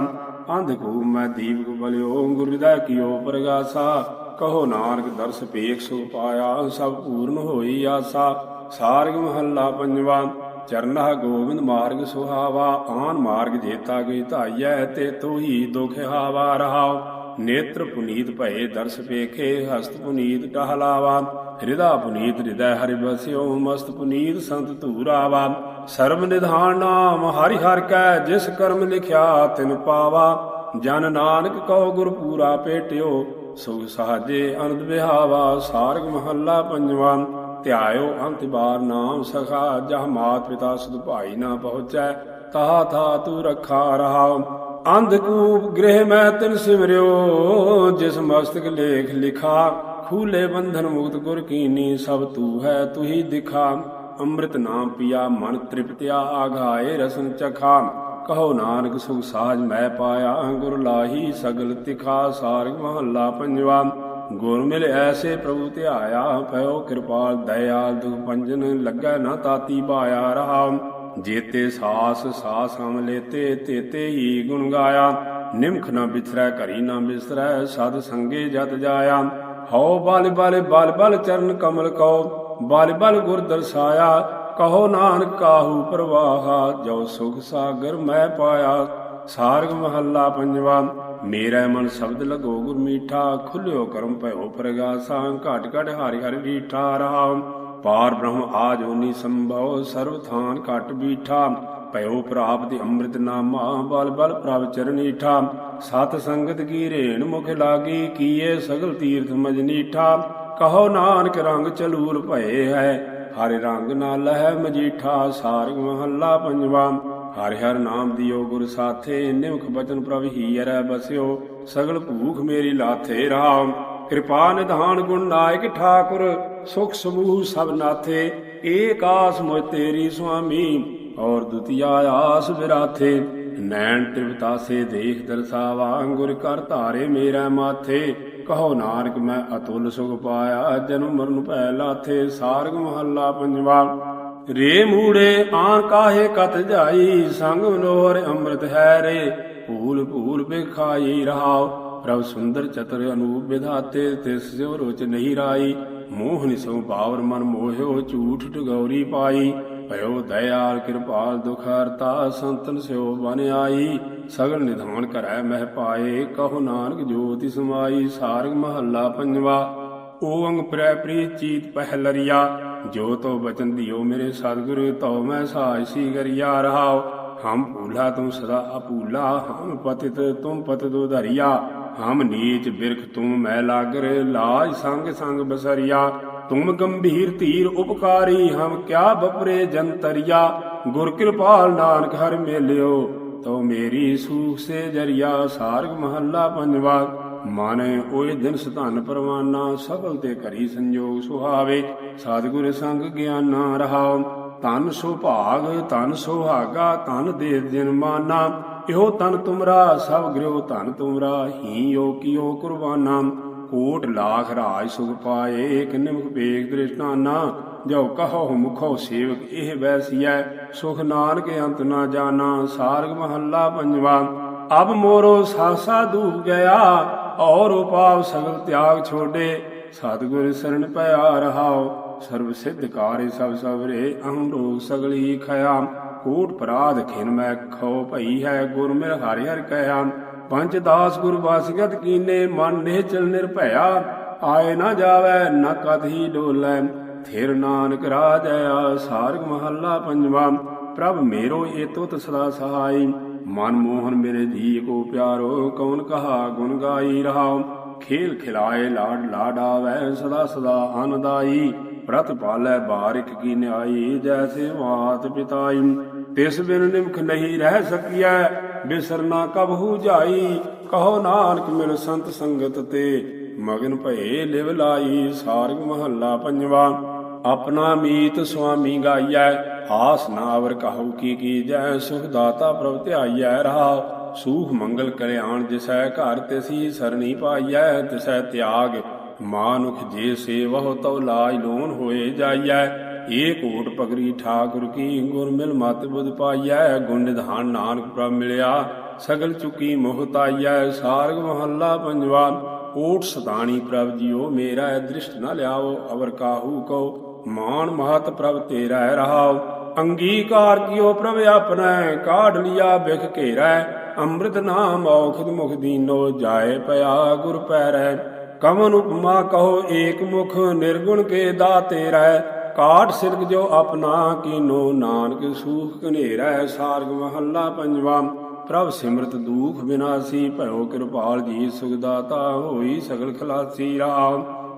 ਅੰਧਕੂਪ ਮੈਂ ਦੀਪਕ ਬਲਿਓ ਗੁਰ ਹਿਰਦੈ ਕੀਓ ਪ੍ਰਗਾਸਾ। ਕਹੋ ਨਾਨਕ ਦਰਸ ਪੇਖ ਸੁਖ ਪਾਇਆ ਸਭ ਪੂਰਨ ਹੋਈ ਆਸਾ। ਸਾਰਗ ਮਹੱਲਾ ਪੰਜਵਾ। ਚਰਨਹ ਗੋਬਿੰਦ ਮਾਰਗ ਸੁਹਾਵਾ ਆਨ ਮਾਰਗ ਜੇਤਾ ਗਈ ਧਾਈਐ ਤੇ ਤੋਹੀ ਦੁਖ ਹਾਵਾ ਰਹਾਉ। ਨੇਤਰ ਪੁਨੀਤ ਭਏ ਦਰਸ ਪੇਖੇ ਹਸਤ ਪੁਨੀਤ ਟਹਲਾਵਾ। ਹਿਰਦਾ ਪੁਨੀਤ ਹਿਰਦੈ ਹਰਿ ਬਸਿਓ ਮਸਤ ਪੁਨੀਤ ਸੰਤ ਧੂਰਾਵਾ। ਸਰਬ ਨਿਧਾਨ ਨਾਮ ਹਰਿ ਹਰਿ ਕੈ ਜਿਸ ਕਰਮ ਲਿਖਿਆ ਤਿਨ ਪਾਵਾ। ਜਨ ਨਾਨਕ ਕਉ ਗੁਰ ਪੂਰਾ ਭੇਟਿਓ ਸੁਖ ਸਾਜੇ ਅਨੰਦ ਵਿਹਾਵਾ। ਸਾਰਗ ਮਹੱਲਾ ਪੰਜਵਾ। ਧਿਆਇਓ ਅੰਤ ਬਾਰ ਨਾਮ ਸਖਾ ਜਹ ਮਾਤ ਪਿਤਾ ਸੁਧ ਭਾਈ ਨਾ ਪਹੁੰਚੈ ਤਹਾ ਥਾ ਤੂ ਰੱਖਾ ਰਹਾਉ। ਅੰਧਕੂਪ ਗ੍ਰਹਿ ਮੈਂ ਤਿਨ ਸਿਮਰਿਓ ਜਿਸ ਮਸਤਕ ਲੇਖ ਲਿਖਾ। ਖੂਲੇ ਬੰਧਨ ਮੁਕਤ ਗੁਰ ਕੀਨੀ ਸਭ ਤੂ ਹੈ ਤੁਹੀ ਦਿਖਾ। ਅੰਮ੍ਰਿਤ ਨਾਮ ਪੀਆ ਮਨ ਤ੍ਰਿਪਤਿਆ ਆਘਾਏ ਰਸਨ ਚਖਾ। ਕਹੋ ਨਾਨਕ ਸੁਖ ਸਾਜ ਮੈਂ ਪਾਇਆ ਗੁਰ ਲਾਹੀ ਸਗਲ ਤਿਖਾ। ਸਾਰਗ ਮਹੱਲਾ ਪੰਜਵਾ। ਗੁਰ ਮਿਲ ਐਸੇ ਪ੍ਰਭੂ ਧਿਆਇਆ ਭਇਓ ਕਿਰਪਾਲ ਦਇਆਲ ਦੁਖ ਭੰਜਨ ਲੱਗੈ ਨਾ ਤਾਤੀ ਬਾਇਆ ਰਹਾਉ। ਜੇਤੇ ਸਾਸ ਸਾਸ ਹਮ ਲੇਤੇ ਤੇਤੇ ਹੀ ਗੁਣ ਗਾਇਆ। ਨਿਮਖ ਨਾ ਬਿਸਰੈ ਘਰੀ ਨਾ ਬਿਸਰੈ ਸਦ ਸੰਗੇ ਜਤ ਜਾਇਆ। ਹਉ ਬਲ ਬਲ ਬਲ ਬਲ ਚਰਨ ਕਮਲ ਕਉ ਬਲ ਬਲ ਗੁਰ ਦਰਸਾਇਆ। ਕਹੋ ਨਾਨਕ ਕਾਹੂ ਪ੍ਰਵਾਹਾ ਜੋ ਸੁਖ ਸਾਗਰ ਮੈਂ ਪਾਇਆ। ਸਾਰਗ ਮਹੱਲਾ ਪੰਜਵਾ। ਮੇਰਾ ਮਨ ਸ਼ਬਦ ਲਗੋ ਗੁਰ ਮੀਠਾ ਖੁੱਲਿਓ ਕਰਮ ਭਇਓ ਪ੍ਰਗਾਸਾ। ਘਟ ਘਟ ਹਰਿ ਹਰਿ ਡੀਠਾ ਰਹਾਉ। ਪਾਰ ਬ੍ਰਹਮ ਆਜੋਨੀ ਸੰਭਉ ਸਰਬ ਥਾਨ ਘਟ ਬੀਠਾ। ਭਇਓ ਪ੍ਰਾਪਤਿ ਅੰਮ੍ਰਿਤ ਨਾਮਾ ਬਲ ਬਲ ਪ੍ਰਭ ਚਰਨੀਠਾ। ਸਤ ਸੰਗਤ ਕੀ ਰੇਣ ਮੁਖ ਲਾਗੀ ਕੀਏ ਸਗਲ ਤੀਰਥ ਮਜਨੀਠਾ। ਕਹੋ ਨਾਨਕ ਰੰਗ ਚਲੂਰ ਭਏ ਹੈ ਹਰਿ ਰੰਗ ਨਾ ਲਹਿ ਮਜੀਠਾ। ਸਾਰਗ ਮਹੱਲਾ ਪੰਜਵਾ। ਹਰਿ ਹਰਿ ਨਾਮ ਦਿਓ ਗੁਰ ਸਾਥੇ ਨਿਮਖ ਬਚਨ ਪ੍ਰਭ ਹੀਰੈ ਬਸਿਓ। ਸਗਲ ਭੂਖ ਮੇਰੀ ਲਾਥੇ ਰਹਾਉ। ਕਿਰਪਾ ਨਿਧਾਨ ਗੁਣ ਨਾਇਕ ਠਾਕੁਰ ਸੁਖ ਸਮੂਹ ਸਭ ਨਾਥੇ। ਏਕ ਆਸ ਮੋਇ ਤੇਰੀ ਸੁਆਮੀ ਔਰ ਦੁਤੀਆ ਆਸ ਵਿਰਾਥੇ। ਨੈਣ ਤ੍ਰਿਪਤਾਸੇ ਦੇਖ ਦਰਸਾਵਾ ਗੁਰ ਕਰ ਧਾਰੇ ਮੇਰਾ ਮਾਥੇ। ਕਹੋ ਨਾਨਕ ਮੈਂ ਅਤੁਲ ਸੁਖ ਪਾਇਆ ਜਨਮ ਮਰਨ ਭੈ ਲਾਥੇ। ਸਾਰਗ ਮਹੱਲਾ ਪੰਜਵਾ। ਰੇ ਮੂੜੇ ਆਨ ਕਾਹੇ ਕਤ ਜਾਈ ਸੰਗ ਮਨੋਹਰ ਅੰਮ੍ਰਿਤ ਹੈ ਰੇ। ਭੂਲ ਭੂਲ ਬਿਖਾਈ ਰਹਾਉ। ਪ੍ਰਭ ਸੁੰਦਰ ਚਤੁਰ ਅਨੂਪ ਵਿਧਾਤੇ ਤਿਸ ਸਿਉ ਰੋਚ ਨਹੀਂ ਰਾਈ। ਮੋਹ ਨਿਸੋ ਬਾਵਰ ਮਨ ਮੋਹਿਓ ਝੂਠ ਟਗੌਰੀ ਪਾਈ। ਭਇਓ ਦਇਆਲ ਕਿਰਪਾਲ ਦੁਖ ਹਰਤਾ ਸੰਤਨ ਸਿਓ ਬਨ ਆਈ। ਸਗਲ ਨਿਧਾਨ ਕਰੈ ਮਹਿ ਪਾਏ ਕਹੋ ਨਾਨਕ ਜੋਤਿ ਸਮਾਈ। ਸਾਰਗ ਮਹੱਲਾ ਪੰਜਵਾ। ਓੰਗ ਪ੍ਰੈ ਪ੍ਰੀਤ ਚੀਤ ਪਹਿਲਰੀਆ ਜੋ ਤੋ ਬਚਨ ਦਿਓ ਮੇਰੇ ਸਤਿਗੁਰੂ ਤਉ ਮੈਂ ਸਾਜ ਸੀ ਗਰੀਆ ਰਹਾਉ। हम भूला तुम सदा अपूला, हम पतित तुम पतित उधरिया, हम नीच बिरख तुम मैं लागर, लाज संग संग बसरिया। तुम गंभीर धीर उपकारी, हम क्या बपरे जंतरिया। गुर कृपाल नानक हर मेलियो, तो मेरी सूख से जरिया। सारग महला पंजवा। माने ओए दिन सतन परवाना, सफल ते करी संजोग सुहावे। सतगुर संग ज्ञाना रहाओ, तन सुभाग तन सुहागा, तन दे दिन माना। इहो तन तुमरा सब गृह धन तुमरा, ही यो कियो कुर्बाना। कोट लाख राज सुख पाए, एक निमक बेग दृष्टाना। जो कहो मुखो सेवक एह वैसिया, सुख नानक अंत ना जाना। सारग महला पंजवा। अब मोरो सासा दूब गया, और उपाव सगल त्याग छोड़े। सतगुर शरण पया रहाओ, सर्व सिद्ध कार्य सब सबरे। अहम रोग सगली खया, कोट पराध खिन मैं खो भई है। गुर मिल हरि हरि कया, पंच दास गुर वासिगत कीने। मन निश्चल निर्भया, आए न जावै न कदही डोलै। थिर नानक राजया। सारग महला पंजवा। प्रभ मेरो ये तुत सदा सहाय, मन मोहन मेरे जी को प्यारो। कौन कहा गुण गाई रहाओ, खेल खिलाए लाड लाडावै। सदा सदा आनंदाई, प्रत पालै बारिक की न्यायी। जैसे मात पिताई, तिस बिन निमख नहीं रह सकिया। बिसरना कबहू जाई, कहो नानक मिल संत संगत ते। मगन भये लिव लाई। सारग महला पंजवा। अपना मीत स्वामी गाइयै, आस नावर कहु की जै। सुख दाता प्रभ ध्याइयै रहाओ, सूख मंगल कल्याण जिसै घर। तिसी सरनी पाइयै, तिसै त्याग मानुख जे सेवह। तौ लाज लोन होए जाइयै, एक ओट पगरी ठाकुर की। गुर मिल मत बुध पाइयै, गुण निधान नानक प्रभ मिलिया। सगल चुकी मोहताइयै। सारग महला पंजवा। ओट सतानी प्रभ जियो मेरा, दृष्ट न लियाओ अवर काहू को। मान महत प्रभ तेरा रहाओ, अंगीकार कियो प्रभ अपने। काढ़ लिया बिख घेरै, अमृत नाम औखद मुख दीनो। जाए पया गुर पैरै, कमन उपमा कहो एक मुख। निर्गुण के दाते रह, काट सिरक जो अपना कीनो। नानक सूख कनेरै। सारग महला पंजवा। प्रभ सिमरत दुख विनाशी, भयो कृपाल जी सुखदाता। होई सगल खलासी रहाओ,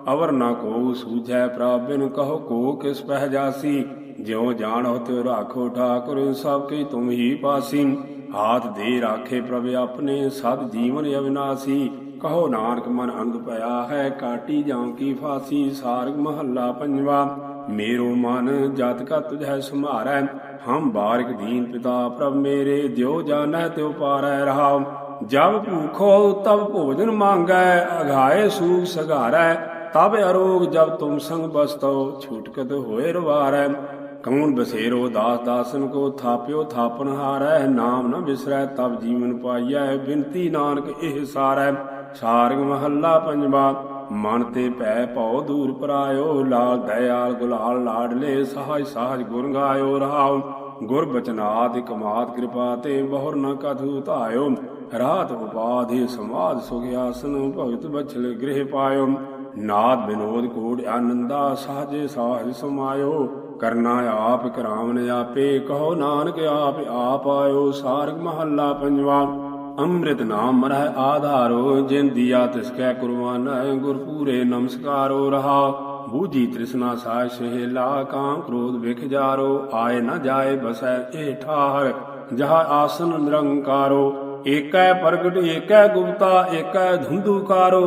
अवर न को सूझै प्रभ बिन। कहो को किस पह जासी, ज्यों जानो त्यों राखो ठाकुर। सब के तुम ही पासी, हाथ दे राखे प्रभ अपने। सद जीवन अविनाशी, कहो नानक मन अंध पया है। काटी जाऊं की फांसी। सारग महला पंजवा। मेरो मन जत का तुझै सुमारै, हम बारिक दीन पिता प्रभ मेरे। ज्यो जानै त्यों पारै रहाओ, जब भूखो तब भोजन मांगै। अघाए सूख सघारै, तब अरोग जब तुम संग बसतो। छूटकत होए रवारै, कौन बसेरो दास दासन को। थाप्यो थापन हारै, नाम न बिसरै तब जीवन पाइयै। बिनती नानक एह सारै। सारग महला पंजवा। मन ते भै भौ दूर परायो, लाल दयाल गुलाल लाडले। सहज सहज गुण गायो रहाओ, गुर बचनाद कमाद कृपा ते। बहुर न कथु धायो, रात उपाधि समाध सुख आसन। भगत बछल गृह पायो, नाद विनोद कोड आनंदा। साजे साहज समायो, करना आप करावन आपे। कहो नानक आप आप आयो। सारग महला पंजवा। अमृत नाम मरह आधारो, जिन दिया तिसकै कुर्बान। गुर पूरे नमस्कारो रहा, बूझी तृष्णा साय सहेला। काम क्रोध बिख जारो, आए न जाए बसै ए ठाहर। जहाँ आसन निरंकारो, एकै प्रगट एकै गुप्ता। एकै धुंधुकारो,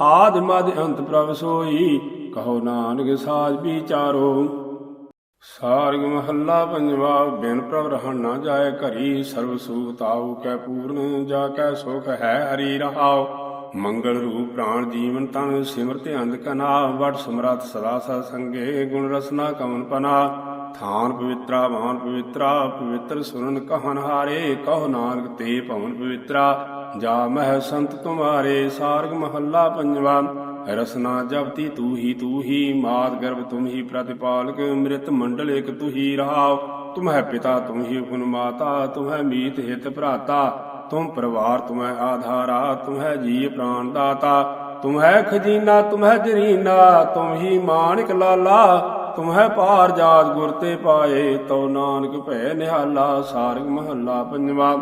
आद मद अंत प्रभ सोई। कहो नानक साज विचारो। सारग महला पंजवा। बिन प्रभ रहन न जाए घरी, सर्व सुख ताऊ कै पूर्ण। जाकै सुख है हरि रहाओ, मंगल रूप प्राण जीवन तन। सिमरत अंध कना, वट समरथ सदा सत्संगे। गुण रसना कवन पना, थान पवित्रा मान पवित्रा। पवित्र सुरन कहन हारे, कहो नानक ते भवन पवित्रा। जा मह संत तुम्हारे। सारग महला पंजवा। रसना जपती तू ही, मात गर्भ तुम ही प्रतिपालक। मृत मंडल एक तू ही रहाओ, तुम्हें पिता तुम ही पुन माता। तुम्हें मीत हित भ्राता, तुम परिवार तुम्हें आधारा। तुम्हें जी प्राण दाता, तुम्हें खजीना तुम्हें जरीना। तुम ही माणिक लाला, ਤੁਮਹਿ ਪਾਰ ਜਾਤ ਗੁਰ ਤੇ ਪਾਏ। ਤਉ ਨਾਨਕ ਭੈ ਨਿਹਾਲਾ। ਸਾਰਗ ਮਹੱਲਾ ਪੰਜਵਾ।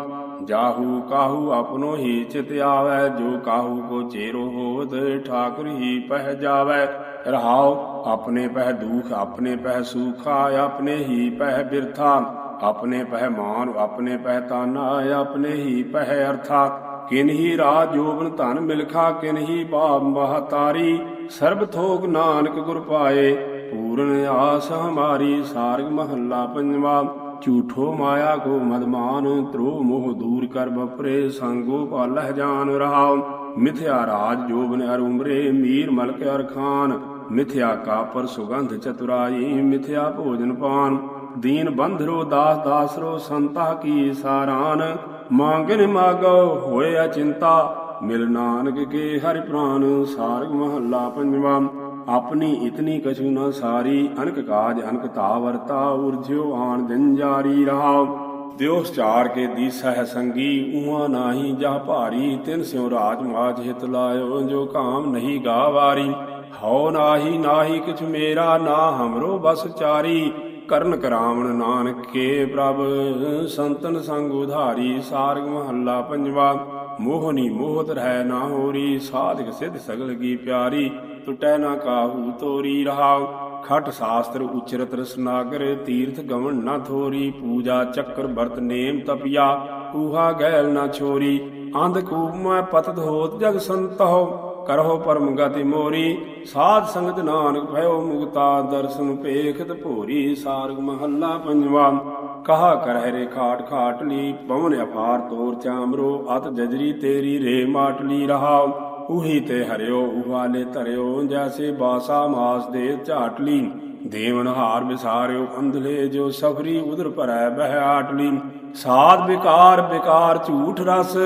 ਜਾਹੂ ਕਾਹੂ ਆਪਨੋ ਹੀ ਚਿਤ ਆਵੈ। ਜੋ ਕਾਹੂ ਕੋ ਚੇਰੋ ਹੋਵਤ ਠਾਕੁਰ ਹੀ ਪਹਿ ਜਾਵੈ। ਰਹਾਉ ਆਪਣੇ ਪਹਿ ਦੁਖ ਆਪਣੇ ਪਹਿ ਸੁਖਾ। ਆਪਣੇ ਹੀ ਪਹਿ ਬਿਰਥਾ ਆਪਣੇ ਪਹਿ ਮਾਨ ਆਪਣੇ ਪਹਿ ਤਾਨਾ। ਆਪਣੇ ਹੀ ਪਹਿ ਅਰਥਾ। ਕਿਨਹੀ ਰਾਜ ਜੋਬਨ ਧਨ ਮਿਲਖਾ। ਕਿਨਹੀ ਬਾਪ ਮਹਤਾਰੀ। ਸਰਬ ਥੋਕ ਨਾਨਕ ਗੁਰ ਪਾਏ। ਪੂਰਨ ਆਸ ਹਮਾਰੀ। ਸਾਰਗ ਮਹੱਲਾ ਪੰਜਵਾ। ਝੂਠੋ ਮਾਇਆ ਕੋ ਮਦਮਾਨ। ਧਰੋ ਮੋਹ ਦੂਰ ਕਰ ਬਪਰੇ। ਸੰਗੋ ਪਾਲਹਿ ਜਾਨ ਰਹਾਉ। ਮਿਥਿਆ ਰਾਜ ਜੋਬਨ ਅਰ ਉਮਰੇ। ਮੀਰ ਮਲਕ ਅਰ ਖਾਨ। ਮਿਥਿਆ ਕਾਪਰ ਸੁਗੰਧ ਚਤੁਰਾਈ। ਮਿਥਿਆ ਭੋਜਨ ਪਾਨ। ਦੀਨ ਬੰਧਰੋ ਦਾਸ ਦਾਸਰੋ। ਸੰਤਾ ਕੀ ਸਾਰਾਨ। ਮੰਗਨ ਮਾਗੋ ਹੋਏ ਅਚਿੰਤਾ। ਮਿਲ ਨਾਨਕ ਕੇ ਹਰਿ ਪ੍ਰਾਨ। ਸਾਰਗ ਮਹੱਲਾ ਪੰਜਵਾ। ਆਪਣੀ ਇਤਨੀ ਕਛੂ ਨ ਸਾਰੀ। ਅਨਕ ਕਾਜ ਅਨਕ ਤਾਵਰਤਾ। ਉਰਜਿਓ ਆਣ ਦਿਨ ਜਾਰੀ ਰਹਾਉ। ਦਿਓਸ ਚਾਰ ਕੇ ਦੀਸਹਿ ਸੰਗੀ। ਉਹਾਂ ਨਾਹੀ ਜਹ ਭਾਰੀ। ਤਿਨ ਸਿਉ ਰਾਜ ਮਾਜ ਹਿਤ ਲਾਇਓ। ਜੋ ਕਾਮ ਨਹੀਂ ਗਾਵਾਰੀ। ਹਉ ਨਾਹੀ ਨਾਹੀ ਕਿਛ ਮੇਰਾ। ਨਾ ਹਮਰੋ ਬਸ ਚਾਰੀ। ਕਰਨ ਕਰਾਵਣ ਨਾਨਕ ਕੇ ਪ੍ਰਭ। ਸੰਤਨ ਸੰਗ ਉਧਾਰੀ। ਸਾਰਗ ਮਹੱਲਾ ਪੰਜਵਾ। ਮੋਹਨੀ ਮੋਹਤ ਰਹਿ ਨਾ ਹੋਰੀ। ਸਾਧਕ ਸਿਧ ਸਗਲ ਕੀ ਪਿਆਰੀ। ਟੁਟੈ ਨਾ ਕਾਹੂ ਤੋਰੀ ਰਹਾਉ। ਖਟ ਸ਼ਾਸਤਰ ਉਚਰਤ ਰਸਨਾਗਰ। ਤੀਰਥ ਗਵਨ ਨਾ ਥੋਰੀ। ਪੂਜਾ ਚੱਕਰ ਵਰਤ ਨੇਮ ਤਪਿਆ। ਊਹਾ ਗੈਲ ਨਾ ਛੋਰੀ। ਅੰਧ ਕੂਪ ਮੈਂ ਪਤਤ ਹੋਤ ਜਗ ਸੰਤਹੁ। ਕਰਹੁ ਪਰਮ ਗਤਿ ਮੋਰੀ। ਸਾਧ ਸੰਗਤ ਨਾਨਕ ਭਇਓ ਮੁਕਤਾ। ਦਰਸ਼ਨ ਪੇਖਤ ਭੋਰੀ। ਸਾਰਗ ਮਹੱਲਾ ਪੰਜਵਾ। ਕਹਾ ਕਰਹਿ ਰੇ ਖਾਟ ਖਾਟਲੀ। ਪਵਨ ਅਪਾਰ ਤੋਰ ਚਾਮਰੋ। ਅਤ ਜਜਰੀ ਤੇਰੀ ਰੇ ਮਾਟਲੀ ਰਹਾਉ। ਉਹੀ ਤੇ ਹਰਿਓ ਉਹਾਲੇ ਧਰਿਓ। ਜੈਸੇ ਬਾਸਾ ਮਾਸ ਦੇ ਝਾਟਲੀ। ਦੇਵਨ ਹਾਰ ਵਿਸਾਰਿਓ ਅੰਧਲੇ। ਜੋ ਸਫਰੀ ਉਦਰ ਭਰੈ ਬਹਿ ਆਟਲੀ। ਸਾਧ ਵਿਕਾਰ ਵਿਕਾਰ ਝੂਠ ਰਸ।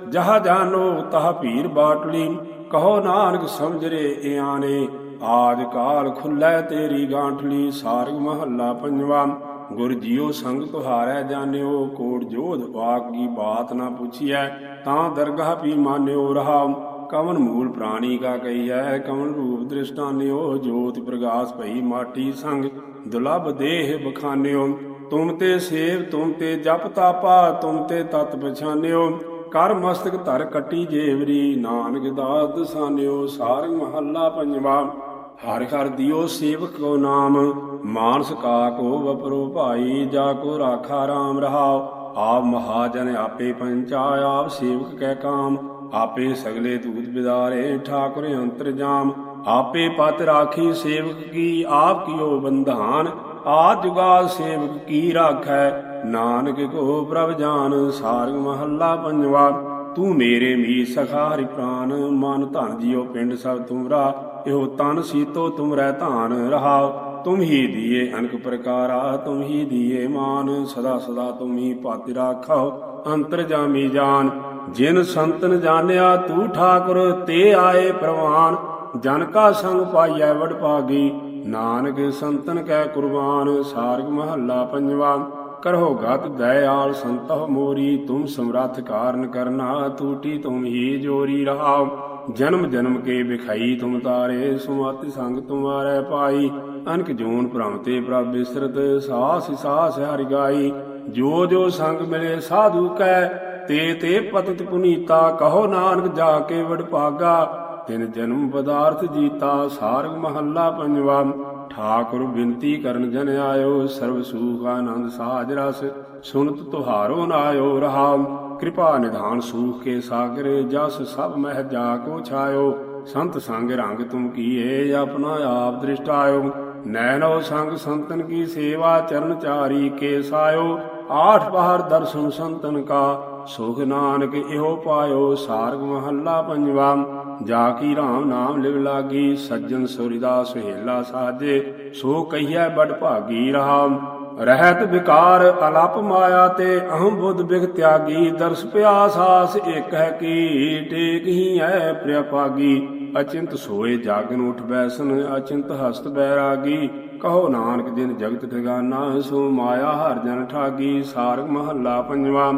ਜਹ ਜਾਨੋ ਤਹ ਭੀਰ ਬਾਟਲੀ। ਕਹੋ ਨਾਨਕ ਸਮਝ ਰੇ ਇਆਨੇ। ਆਜ ਕਾਲ ਖੁੱਲੈ ਤੇਰੀ ਗਾਂਠਲੀ। ਸਾਰਗ ਮਹੱਲਾ ਪੰਜਵਾ। ਗੁਰ ਜੀਓ ਸੰਗ ਤੁਹਾਰੈ ਜਾਣਿਓ। ਕੋਟ ਜੋਧ ਵਾਕ ਕੀ ਬਾਤ ਨਾ ਪੁੱਛੀਐ। ਤਾਂ ਦਰਗਾਹ ਪੀ ਮਾਨਿਓ ਰਹਾਉ। ਕਵਨ ਮੂਲ ਪ੍ਰਾਣੀ ਕਾ ਕਹੀਐ। ਕਵਨ ਰੂਪ ਦ੍ਰਿਸ਼ਟਾਨਿਓ। ਜੋਤ ਪ੍ਰਗਾਸ ਭਈ ਮਾਟੀ ਸੰਗ। ਦੁਲਭ ਦੇਹ ਬਖਾਨਿਓ। ਤੁਮ ਤੇ ਸੇਵ ਤੁਮ ਤੇ ਜਪ ਤਾਪਾ। ਤੁਮ ਤੇ ਤਤ ਪਛਾਨਿਓ। ਕਰ ਮਸਤਕ ਧਰ ਕੱਟੀ ਜੇਵਰੀ। ਨਾਨਕ ਦਾਸ ਦਸਾਨਿਓ। ਸਾਰਗ ਮਹੱਲਾ ਪੰਜਵਾ। ਹਰਿ ਹਰਿ ਦਿਓ ਸੇਵਕ ਕੋ ਨਾਮ। ਮਾਨਸ ਕਾ ਕੋ ਵਪਰੋ ਭਾਈ। ਜਾ ਕੋ ਰਾਖਾ ਰਾਮ ਰਹਾਉ। ਆਪ ਮਹਾਜਨ ਆਪੇ ਪੰਚਾ। ਆਪ ਸੇਵਕ ਕੈ ਕਾਮ। ਆਪੇ ਸਗਲੇ ਦੂਤ ਬਿਦਾਰੇ। ਠਾਕੁਰ ਅੰਤਰ ਜਾਮ। ਆਪੇ ਪਤ ਰਾਖੀ ਸੇਵਕ ਕੀ। ਆਪ ਕੀਓ ਬੰਧਾਨ। ਆਦ ਜੁਗਾਦ ਸੇਵਕ ਕੀ ਰਾਖੈ। ਨਾਨਕ ਕੋ ਪ੍ਰਭ ਜਾਨ। ਸਾਰਗ ਮਹੱਲਾ ਪੰਜਵਾ। ਤੂੰ ਮੇਰੇ ਮੀਤ ਸਖਾ ਹਰਿ ਪ੍ਰਾਨ। ਮਨ ਧਨ ਜੀਓ ਪਿੰਡ ਸਭ ਤੁਮਰਾ। ਇਹੋ ਤਨ ਸੀਤੋ ਤੁਮਰੈ ਧਾਨ ਰਹਾਉ। ਤੁਮ ਹੀ ਦੀਏ ਅਨਕ ਪ੍ਰਕਾਰਾ। ਤੁਮ ਹੀ ਦੀਏ ਮਾਨ। ਸਦਾ ਸਦਾ ਤੁਮ ਹੀ ਪਾਤਿ ਰਾਖਾਓ। ਅੰਤਰ ਜਾਮੀ ਜਾਨ। ਜਿਨ ਸੰਤਨ ਜਾਣਿਆ ਤੂੰ ਠਾਕੁਰ। ਤੇ ਆਏ ਪ੍ਰਵਾਨ। ਜਨ ਕਾ ਸੰਗ ਪਾਈਐ ਵਡ ਭਾਗੀ। ਨਾਨਕ ਸੰਤਨ ਕੈ ਕੁਰਬਾਨ। ਸਾਰਗ ਮਹੱਲਾ ਪੰਜਵਾ। ਕਰਹੁ ਗਤ ਦਇਆਲ ਸੰਤਹੁ ਮੋਰੀ। ਤੁਮ ਸਮਰੱਥ ਕਾਰਨ ਕਰਨਾ। ਟੂਟੀ ਤੁਮ ਹੀ ਜੋਰੀ ਰਹਾਉ। ਜਨਮ ਜਨਮ ਕੇ ਵਿਖਾਈ ਤੁਮ ਤਾਰੇ। ਸੁਮਤਿ ਸੰਗ ਤੁਮਾਰੈ ਪਾਈ। ਅਨਕ ਜੋਨ ਭ੍ਰਮ ਤੇ ਪ੍ਰਭ ਬਿਸਰਤ। ਸਾਸ ਸਾਸ ਹਰਿ ਗਾਈ। ਜੋ ਜੋ ਸੰਗ ਮਿਲੇ ਸਾਧੂ ਕੈ। ਤੇ ਤੇ ਪਤਿਤ ਪੁਨੀਤਾ। ਕਹੋ ਨਾਨਕ ਜਾ ਕੇ ਵਡ ਭਾਗਾ। ਤਿਨ ਜਨਮ ਪਦਾਰਥ ਜੀਤਾ। ਸਾਰਗ ਮਹੱਲਾ ਪੰਜਵਾ। ਠਾਕੁਰ ਬਿਨਤੀ ਕਰਨ ਜਨ ਆਇਓ। ਸਰਬ ਸੂਖ ਆਨੰਦ ਸਾਜ ਰਸ। ਸੁਨਤ ਤੁਹਾਰੋ ਨਾਇਓ ਰਹਾਉ। ਕਿਰਪਾ ਨਿਧਾਨ ਸੂਖ ਕੇ ਸਾਗਰ। ਜਸ ਸਭ ਮਹਿ ਜਾ ਕੋ ਛਾਇਓ। ਸੰਤ ਸੰਗ ਰੰਗ ਤੁਮ ਕੀਏ। ਆਪਣਾ ਆਪ ਦ੍ਰਿਸ਼ਟਾਇਓ। ਨੈਣੋ ਸੰਗ ਸੰਤਨ ਕੀ ਸੇਵਾ। ਚਰਨ ਚਾਰੀ ਕੇ ਸਾਇਓ। ਆਠ ਬਾਹਰ ਦਰਸ਼ਨ ਸੰਤਨ ਕਾ। ਸੁਖ ਨਾਨਕ ਇਹੋ ਪਾਇਓ। ਸਾਰਗ ਮਹੱਲਾ ਪੰਜਵਾ। ਜਾ ਕੀ ਰਾਮ ਨਾਮ ਲਿਵ ਲਾਗੀ। ਸੱਜਣ ਸੁਰਿਦਾ ਸੁਹੇਲਾ ਸਾਜੇ। ਸੋ ਕਹੀਐ ਬੜ ਭਾਗੀ ਰਹਾਉ। ਰਹਿਤ ਵਿਕਾਰ ਅਲਪ ਮਾਇਆ ਤੇ। ਅਹੰ ਬੁੱਧ ਬਿਖ ਤਿਆਗੀ। ਦਰਸ ਪਿਆਸ ਆਸ ਇਕ ਹੈ ਕੀ। ਟੇਕ ਹੀ ਹੈ ਪ੍ਰਿਆ ਭਾਗੀ। ਅਚਿੰਤ ਸੋਏ ਜਾਗਨ ਉਠ ਬੈਸਨ। ਅਚਿੰਤ ਹਸਤ ਬੈਰਾਗੀ। ਕਹੋ ਨਾਨਕ ਜਿਨ ਜਗਤ ਠਿਗਾਨਾ। ਸੋ ਮਾਇਆ ਹਰ ਜਨ ਠਾਗੀ। ਸਾਰਗ ਮਹੱਲਾ ਪੰਜਵਾ।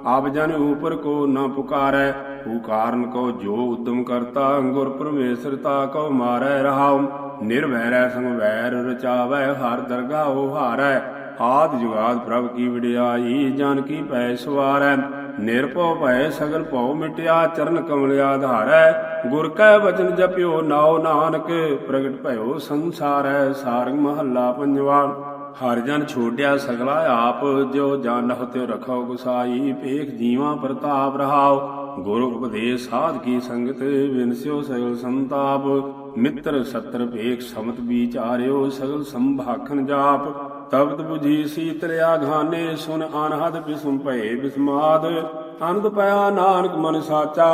ਆਪ ਜਨ ਊਪਰ ਕੋ ਨ ਪੁਕਾਰੈ। ਪੁਕਾਰਨ ਕੋ ਜੋ ਉਦਮ ਕਰਤਾ। ਗੁਰ ਪਰਮੇਸ਼ਰ ਤਾ ਕਉ ਮਾਰੈ ਰਹਾਉ। ਨਿਰਵੈਰੈ ਸੰਗ ਵੈਰ ਰਚਾਵੈ ਹਰ ਦਰਗਾਹੋ ਹਾਰੈ ਆਦਿ ਜੁਗਾਦ ਪ੍ਰਭ ਕੀ ਵਡਿਆਈ ਜਨ ਕੀ ਪੈ ਸਵਾਰੈ ਨਿਰਭਉ ਭੈ ਸਗਲ ਭਉ ਮਿਟਿਆ ਚਰਨ ਕਮਲ ਆਧਾਰੈ ਗੁਰ ਕੈ ਬਚਨ ਜਪਿਓ ਨਾਉ ਨਾਨਕ ਪ੍ਰਗਟ ਭਇਓ ਸੰਸਾਰੈ ਸਾਰੰਗ ਮਹੱਲਾ ਪੰਜਵਾ ਹਰਿ ਜਨ ਛੋਟਿਆ ਸਗਲਾ ਆਪ ਜੋ ਜਾਣਹੁ ਤਿਉ ਰਖੋ ਗੁਸਾਈ ਭੇਖ ਜੀਵਾ ਪ੍ਰਤਾਪ ਰਹਾਉ ਗੁਰੂ ਉਪਦੇਸ਼ ਸਾਧ ਕੀ ਸੰਗਤ ਵਿਨਸਿਓ ਸਗਲ ਸੰਤਾਪ ਮਿੱਤਰ ਸਤਰ ਭੇਖ ਸਮਤ ਵਿਚਾਰਿਓ ਸਗਲ ਸੰਭਾਖਨ ਜਾਪ ਤਬਤ 부ਜੀ ਸੀਤਲ ਆਘਾਨੇ ਸੁਨ ਅਨਹਦ ਬਿਸਮ ਭਏ ਬਿਸਮਾਦ ਅਨੰਦ ਪਿਆ ਨਾਨਕ ਮਨ ਸਾਚਾ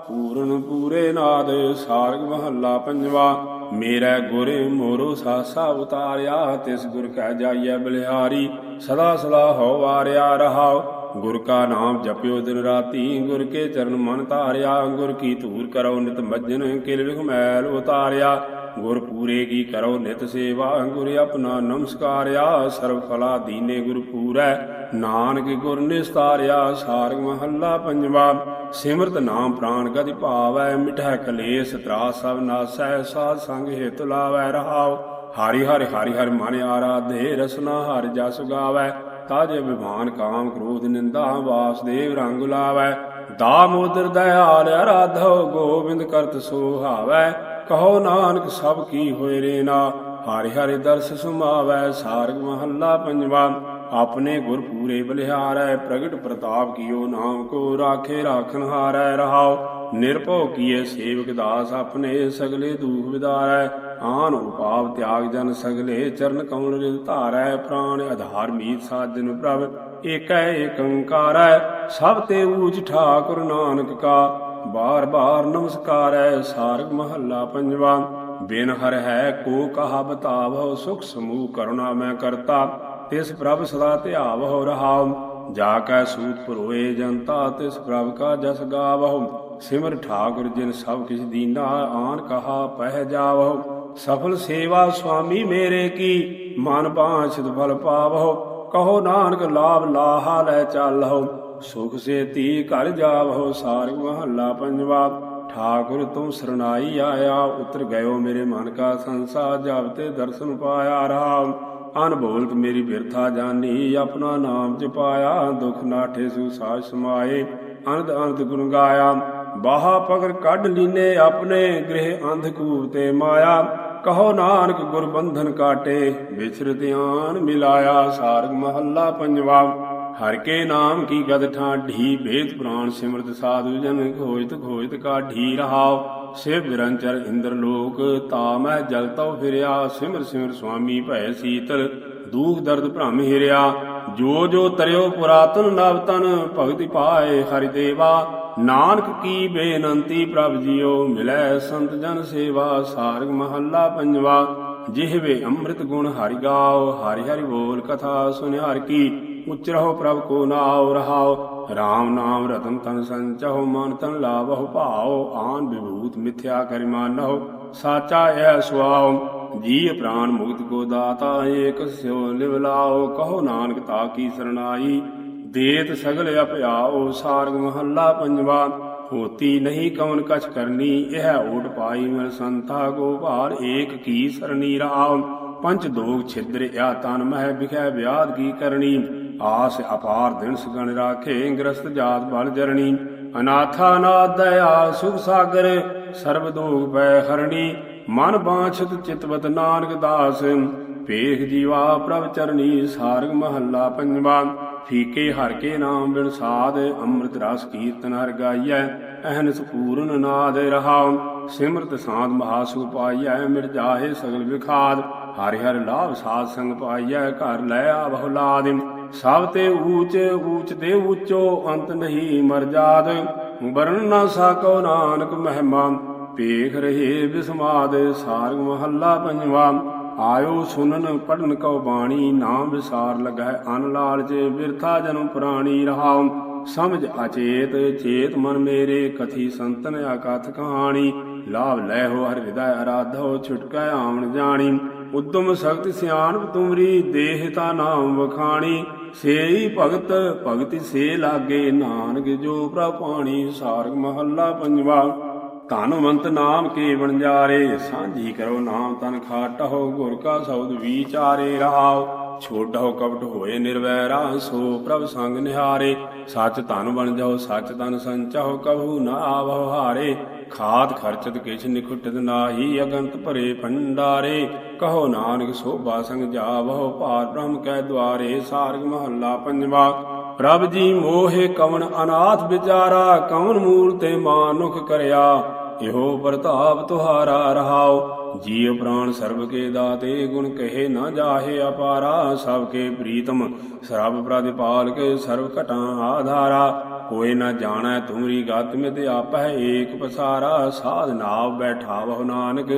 ਪੂਰਨ ਪੂਰੇ ਨਾਦ ਸਾਰਗ ਮਹੱਲਾ ਪੰਜਵਾ ਮੇਰਾ ਗੁਰ ਮੋਰੋ ਸਾਸਾ ਉਤਾਰਿਆ ਤਿਸ ਗੁਰ ਕੈ ਜਾਈਐ ਬਲਿਹਾਰੀ ਸਦਾ ਸਦਾ ਹੋ ਵਾਰਿਆ ਰਹਾਉ ਗੁਰ ਕਾ ਨਾਮ ਜਪਿਓ ਦਿਨ ਰਾਤੀ ਗੁਰ ਕੇ ਚਰਨ ਮਨ ਧਾਰਿਆ ਗੁਰ ਕੀ ਧੂਰ ਕਰੋ ਨਿਤ ਮੱਜਨ ਕਿਲ ਵਿਖ ਮੈਲ ਉਤਾਰਿਆ ਗੁਰ ਪੂਰੇ ਕੀ ਕਰੋ ਨਿਤ ਸੇਵਾ ਗੁਰ ਆਪਣਾ ਨਮਸਕਾਰਿਆ ਸਰਬ ਫਲਾ ਦੀਨੇ ਗੁਰ ਪੂਰੈ ਨਾਨਕ ਗੁਰ ਨਿਸਤਾਰਿਆ ਸਾਰਗ ਮਹੱਲਾ ਪੰਜਵਾ ਸਿਮਰਤ ਨਾਮ ਪ੍ਰਾਨ ਗਤਿ ਭਾਵੈ ਮਿਟੈ ਕਲੇਸ਼ ਤਰਾਸ ਸਭ ਨਾਸੈ ਸਾਧ ਸੰਗ ਹਿਤ ਲਾਵੈ ਰਹਾਉ ਹਰਿ ਹਰਿ ਹਰਿ ਹਰਿ ਮਨ ਆਰਾਧੇ ਰਸਨਾ ਹਰਿ ਜਸ ਗਾਵੈ ਤਾਜੇ ਵਿਭਾਨ ਕਾਮ ਕ੍ਰੋਧ ਨਿੰਦਾ ਵਾਸਦੇਵ ਰੰਗ ਲਾਵੈ ਦਾਮੋਦਰ ਦਇਆਲ ਅਰਾਧੋ ਗੋਬਿੰਦ ਕਰਤ ਸੁਹਾਵੈ ਕਹੋ ਨਾਨਕ ਸਭ ਕੀ ਹੋਏ ਰੇਨਾ ਹਰਿ ਹਰਿ ਦਰਸ ਸੁਮਾਵੈ ਸਾਰਗ ਮਹੱਲਾ ਪੰਜਵਾ ਆਪਣੇ ਗੁਰ ਪੂਰੇ ਬਲਿਹਾਰੈ ਪ੍ਰਗਟ ਪ੍ਰਤਾਪ ਕੀਓ ਨਾਮ ਕੋ ਰਾਖੇ ਰਾਖਨ ਹਾਰੈ ਰਹਾਉ ਨਿਰਭਉ ਕੀਏ ਸੇਵਕ ਦਾਸ ਆਪਣੇ ਸਗਲੇ ਦੂਖ ਵਿਦਾਰੈ ਆਨ ਉਪਾਵ ਤਿਆਗ ਜਨ ਸਗਲੇ ਚਰਨ ਕਮਲ ਰਿਦ ਧਾਰੈ ਪ੍ਰਾਨ ਆਧਾਰ ਮੀਤ ਸਾਜਨ ਪ੍ਰਭ ਏਕੈ ਏਕੰਕਾਰੈ ਸਭ ਤੇ ਊਚ ਠਾਕੁਰ ਨਾਨਕ ਕਾ ਬਾਰ ਬਾਰ ਨਮਸਕਾਰੈ ਸਾਰਗ ਮਹੱਲਾ ਪੰਜਵਾ ਬਿਨ ਹਰ ਹੈ ਕੋ ਕਹਾ ਬਤਾਵਹੁ ਸੁਖ ਸਮੂਹ ਕਰੁਣਾ ਮੈਂ ਕਰਤਾ ਤਿਸ ਪ੍ਰਭ ਸਦਾ ਧਿਆਵਹੁ ਰਹਾਉ ਜਾ ਕੈ ਸੂਤ ਪਰੋਏ ਜਨਤਾ ਤਿਸ ਪ੍ਰਭ ਕਾ ਜਸ ਗਾਵਹੁ ਸਿਮਰ ਠਾਕੁਰ ਜਿਨ ਸਭ ਕਿਛ ਦੀਨਾ ਆਨ ਕਹਾ ਪਹਿ ਜਾਵਹੁ ਸਫਲ ਸੇਵਾ ਸੁਆਮੀ ਮੇਰੇ ਕੀ ਮਨ ਬਾਂਛਿਤ ਫਲ ਪਾਵਹੁ ਕਹੋ ਨਾਨਕ ਲਾਭ ਲਾਹਾ ਲੈ ਚਾਲਹੁ ਸੁਖ ਸੇਤੀ ਘਰ ਜਾਵਹੁ ਸਾਰਗ ਮਹੱਲਾ ਪੰਜਵਾ ਠਾਕੁਰ ਤੁਮ ਸਰਨਾਈ ਆਇਆ ਉਤਰ ਗਇਓ ਮੇਰੇ ਮਨ ਕਾ ਸੰਸਾ ਜਬ ਤੇ ਦਰਸ਼ਨ ਪਾਇਆ ਰਾਮ ਅਨਬੋਲਤ ਮੇਰੀ ਬਿਰਥਾ ਜਾਨੀ ਆਪਣਾ ਨਾਮ ਜਪਾਇਆ ਦੁਖ ਨਾਠੇ ਸੁ ਸਾਜ ਸਮਾਏ ਅਨੰਦ ਅਨੰਦ ਗੁਣ ਗਾਇਆ ਬਾਹਾ ਪਗਰ ਕੱਢ ਲੀਨੇ ਆਪਣੇ ਗ੍ਰਹਿ ਅੰਧਕੂਪ ਤੇ ਮਾਇਆ ਕਹੋ ਨਾਨਕ ਗੁਰ ਬੰਧਨ ਕਾਟੇ ਵਿਚਰ ਧਿਆਨ ਮਿਲਾਇਆ ਸਾਰਗ ਮਹੱਲਾ ਪੰਜਵਾ ਹਰ ਕੇ ਨਾਮ ਕੀ ਗਦ ਠਾਢੀ ਭੇਦ ਪ੍ਰਾਨ ਸਿਮਰਤ ਸਾਧੂ ਜਨ ਖੋਜਤ ਖੋਜਤ ਕਾਢੀ ਰਹਾਉ ਸਿਵ ਨਿਰੰਜਰ ਇੰਦਰ ਲੋਕ ਤਾ ਮੈਂ ਜਲ ਤਉ ਫਿਰਿਆ ਸਿਮਰ ਸਿਮਰ ਸੁਆਮੀ ਭੈ ਸੀਤਲ ਦੂਖ ਦਰਦ ਭ੍ਰਮ ਹਿਰਿਆ ਜੋ ਜੋ ਤਰਿਓ ਪੁਰਾਤਨ ਨਵ ਤਨ ਭਗਤਿ ਪਾਏ ਹਰਿ ਦੇਵਾ ਨਾਨਕ ਕੀ ਬੇਨੰਤੀ ਪ੍ਰਭ ਜੀਓ ਮਿਲੈ ਸੰਤ ਜਨ ਸੇਵਾ ਸਾਰਗ ਮਹੱਲਾ ਪੰਜਵਾ ਜਿਹਵੇ ਅੰਮ੍ਰਿਤ ਗੁਣ ਹਰਿ ਗਾਓ ਹਰਿ ਹਰਿ ਬੋਲ ਕਥਾ ਸੁਨਿਆਰ ਕੀ ਉਚਰਹੁ ਪ੍ਰਭ ਕੋ ਨਾਉ ਰਹਾਉ ਰਾਮ ਨਾਮ ਰਤਨ ਤਨ ਸੰਚਹੁ ਮਨ ਤਨ ਲਾਵਹੁ ਭਾਉ ਆਨ ਵਿਭੂਤ ਮਿਥਿਆ ਕਰਿ ਮਾਨਹੁ ਸਾਚਾ ਐ ਸੁਆਉ ਜੀ ਪ੍ਰਾਨ ਮੁਕਤ ਕੋ ਦਾਤਾ ਏਕ ਸਿਉ ਲਿਵ ਲਾਓ ਕਹੋ ਨਾਨਕ ਤਾ ਕੀ ਸਰਨਾਈ ਦੇਤ ਸਗਲ ਅਭਿਆਓ ਸਾਰਗ ਮਹੱਲਾ ਪੰਜਵਾ ਹੋਤੀ ਨਹੀਂ ਕਵਨ ਕਛ ਕਰਨੀ ਇਹ ਓਟ ਪਾਈ ਮਿਲ ਸੰਤਾ ਗੋਪਾਲ ਏਕ ਕੀ ਸਰਨੀ ਰਾਮ ਪੰਚ ਦੋਗ ਛਿਦਰ ਆ ਤਨ ਮਹਿ ਵਿਖੈ ਵਿਆਦ ਕੀ ਕਰਨੀ ਆਸ ਅਪਾਰ ਦਿਨ ਸਗਣ ਰਾਖੇ ਗ੍ਰਸਤ ਜਾਤ ਬਲ ਜਰਣੀ ਅਨਾਥਾ ਨਾਥ ਦਇਆ ਸੁਖ ਸਾਗਰ ਸਰਬ ਦੋਗ ਪੈ ਹਰਣੀ ਮਨ ਬਾਛਤ ਚਿਤਵਤ ਨਾਨਕ ਦਾਸ ਭੇਖ ਜੀਵਾ ਪ੍ਰਭ ਚਰਣੀ ਸਾਰਗ ਮਹੱਲਾ ਪੰਜਵਾ ਫੀਕੇ ਹਰ ਕੇ ਨਾਮ ਬਿਨ ਸਾਧ ਅੰਮ੍ਰਿਤ ਰਸ ਕੀਰਤਨ ਹਰ ਗਾਈਐ ਅਹਨਿਸ ਪੂਰਨ ਨਾਦ ਰਹਾਉ ਸਿਮਰਤ ਸਾਧ ਮਹਾਸੁਖ ਪਾਈਐ ਮਿਟ ਜਾਹੇ ਸਗਲ ਵਿਖਾਦ ਹਰਿ ਹਰਿ ਲਾਭ ਸਾਧ ਸੰਗ ਪਾਈਐ ਘਰ ਲੈ ਆਵਹੁ ਲਾਦ ਸਭ ਤੇ ਊਚ ਊਚ ਤੇ ਊਚੋ ਅੰਤ ਨਹੀਂ ਮਰਜਾਦ ਵਰਨ ਨਾ ਸਾਕੋ ਨਾਨਕ ਮਹਿਮਾ ਭੇਖ ਰਹੇ ਬਿਸਮਾਦ ਸਾਰਗ ਮਹੱਲਾ ਪੰਜਵਾ ਆਇਓ ਸੁਨਨ ਪੜਨ ਕਉ ਬਾਣੀ ਨਾਮ ਵਿਸਾਰ ਲਗੈ ਅਨ ਲਾਲਚ ਬਿਰਥਾ ਜਨਮ ਪੁਰਾਣੀ ਰਹਾਉ ਸਮਝ ਅਚੇਤ ਚੇਤ ਮਨ ਮੇਰੇ ਕਥੀ ਸੰਤਨ ਅਕਥ ਕਹਾਣੀ ਲਾਭ ਲੈ ਹੋ ਹਰਿ ਹਿਰਦੈ ਅਰਾਧੋ ਛੁਟਕੈ ਆਵਣ ਜਾਣੀ ਉਦਮ ਸਖਤ ਸਿਆਣਪ ਤੁਮਰੀ ਦੇਹ ਤਾ ਨਾਮ ਵਖਾਣੀ ਸੇਈ ਭਗਤ ਭਗਤੀ ਸੇ ਲਾਗੇ ਨਾਨਕ ਜੋ ਪ੍ਰਭ ਪਾਣੀ ਸਾਰਗ ਮਹੱਲਾ ਪੰਜਵਾ ਧਨਵੰਤ ਨਾਮ ਕੇ ਵਣਜਾਰੇ, ਸਾਂਝੀ ਕਰੋ ਨਾਮ ਤਨ ਖਾਟਹੁ, ਗੁਰ ਕਾ ਸ਼ਬਦ ਵਿਚਾਰੇ ਰਹਾਉ। ਛੋਡਹੁ ਕਪਟ ਹੋਏ ਨਿਰਵੈਰਾ, ਸੋ ਪ੍ਰਭ ਸੰਗ ਨਿਹਾਰੇ। ਸੱਚ ਧਨ ਬਣ ਜਾਓ, ਸੱਚ ਧਨ ਸੰਚਾਓ, ਕਭੂ ਨ ਆਵਹੁ ਹਾਰੇ। ਖਾਦ ਖਰਚਤ ਕਿਛ ਨਿਖੁਟਤ ਨਾਹੀ, ਅਗੰਤ ਭਰੇ ਭੰਡਾਰੇ। ਕਹੋ ਨਾਨਕ ਸੋਭਾ ਸੰਗ ਜਾਵਹੁ, ਭਾਰ ਬ੍ਰਹਮ ਕੈ ਦੁਆਰੇ। ਸਾਰਗ ਮਹੱਲਾ ਪੰਜਵਾ। ਪ੍ਰਭ ਜੀ ਮੋਹਿ ਕਵਣ ਅਨਾਥ ਵਿਚਾਰਾ, ਕਵਣ ਮੂਲ ਤੇ ਮਾਨੁਖ ਕਰਿਆ। ਇਹੋ ਪ੍ਰਤਾਪ ਤੁਹਾਰਾ ਰਹਾਉ। ਜੀਵ ਪ੍ਰਾਣ ਸਰਬ ਕੇ ਦਾਤੇ, ਗੁਣ ਕਹੇ ਨਾ ਜਾਹੇ ਅਪਾਰਾ। ਸਭ ਕੇ ਪ੍ਰੀਤਮ ਸਰਬ ਪ੍ਰਤਿਪਾਲਕ, ਸਰਬ ਘਟਾਂ ਆਧਾਰਾ। ਕੋਈ ਨਾ ਜਾਣੈ ਤੁਮਰੀ ਗਤ, ਮਿਤ ਆਪਹਿ ਏਕ ਪਸਾਰਾ। ਸਾਧ ਨਾਵ ਬੈਠਾਵਹੁ ਨਾਨਕ,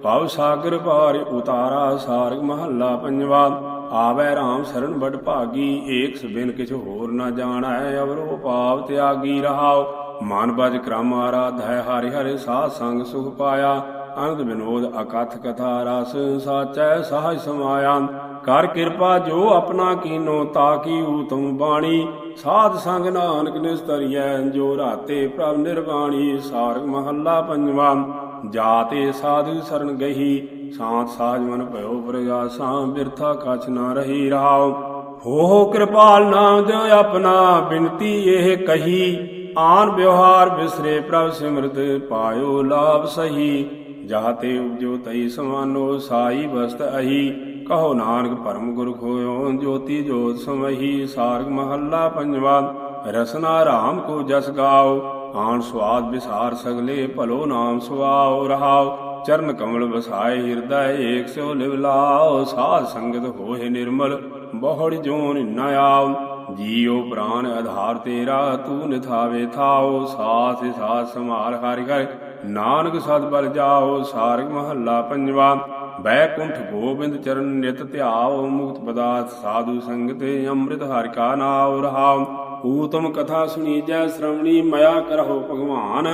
ਭਵ ਸਾਗਰ ਪਾਰ ਉਤਾਰਾ। ਸਾਰਗ ਮਹੱਲਾ ਪੰਜਵਾ। ਆਵੈ ਰਾਮ ਸਰਣ ਬੜ ਭਾਗੀ, ਏਕ ਸਬਿਨ ਕਿਛ ਹੋਰ ਨਾ ਜਾਣੈ। ਅਵਰੋ ਪਾਪ ਤਿਆਗੀ ਰਹਾਉ। ਮਨ ਬਜ ਕ੍ਰਮ ਆਰਾਧੈ, ਹਰਿ ਹਰਿ ਸਾਧ ਸੰਗ ਸੁਖ ਪਾਇਆ। ਅਨੰਦ ਵਿਨੋਦ ਅਕਥ ਕਥਾ ਰਸ, ਸਾਚੈ ਸਹਜ ਸਮਾਇਆ। ਕਰ ਕਿਰਪਾ ਜੋ ਆਪਣਾ ਕੀਨੋ, ਤਾਕੀ ਊਤਮ ਬਾਣੀ। ਸਾਧ ਸੰਗ ਨਾਨਕ ਨਿਸਤਰੀਐ, ਜੋ ਰਾਤੇ ਪ੍ਰਭ ਨਿਰਵਾਣੀ। ਸਾਰਗ ਮਹੱਲਾ ਪੰਜਵਾ। ਜਾਤੇ ਸਾਧੂ ਸਰਣ ਗਹੀ, ਸਾਥ ਸਾਜ ਮਨ ਭਇਓ ਪ੍ਰਗਾਸਾ। ਬਿਰਥਾ ਕਛ ਨਾ ਰਹੀ ਰਹਾਉ। ਹੋ ਕਿਰਪਾਲ ਨਾਮ ਦਿਓ ਆਪਣਾ, ਬਿਨਤੀ ਇਹ ਕਹੀ। ਆਨ ਵਿਵਹਾਰ ਬਿਸਰੇ ਪ੍ਰਭ ਸਿਮਰਤ, ਪਾਇਓ ਲਾਭ ਸਹੀ। ਜਾਤੇ ਉਪਜੋ ਤਈ ਸਮਾਨੋ, ਸਾਈ ਬਸਤ ਅਹੀ। ਕਹੋ ਨਾਨਕ ਪਰਮ ਗੁਰ ਖੋਇਓ, ਜੋਤੀ ਜੋਤ ਸਮਹੀ। ਸਾਰਗ ਮਹੱਲਾ ਪੰਜਵਾ। ਰਸਨਾ ਰਾਮ ਕੋ ਜਸ ਗਾਓ, ਆਣ ਸੁਆਦ ਵਿਸਾਰ ਸਗਲੇ। ਭਲੋ ਨਾਮ ਸੁਆਓ ਰਹਾਉ। ਚਰਨ ਕਮਲ ਵਸਾਏ ਹਿਰਦੈ, ਏਕ ਸਿਉ ਲਿਵ ਲਾਓ। ਸਾਧ ਸੰਗਤ ਹੋਏ ਨਿਰਮਲ, ਬਹੁੜ ਜੋਨ ਨ ਆਓ। ਜੀਉ ਪ੍ਰਾਨ ਆਧਾਰ ਤੇਰਾ, ਤੂੰ ਨਿਥਾਵੇ ਥਾਓ। ਸਾਥ ਸਾਥ ਸੰਭਾਲ ਹਰਿ ਹਰਿ, ਨਾਨਕ ਸਦ ਬਲ ਜਾਓ। ਸਾਰਗ ਮਹੱਲਾ ਪੰਜਵਾ। ਬੈਕੁੰਠ ਗੋਬਿੰਦ ਚਰਨ ਨਿਤ ਧਿਆਓ, ਮੁਕਤ ਪਦਾਰਥ ਸਾਧੂ ਸੰਗਤ, ਅੰਮ੍ਰਿਤ ਹਰਿ ਕਾ ਨਾਉ ਰਹਾਉ। ਊਤਮ ਕਥਾ ਸੁਣੀਜੈ ਸ਼੍ਰਵਣੀ, ਮਇਆ ਕਰਹੁ ਭਗਵਾਨ।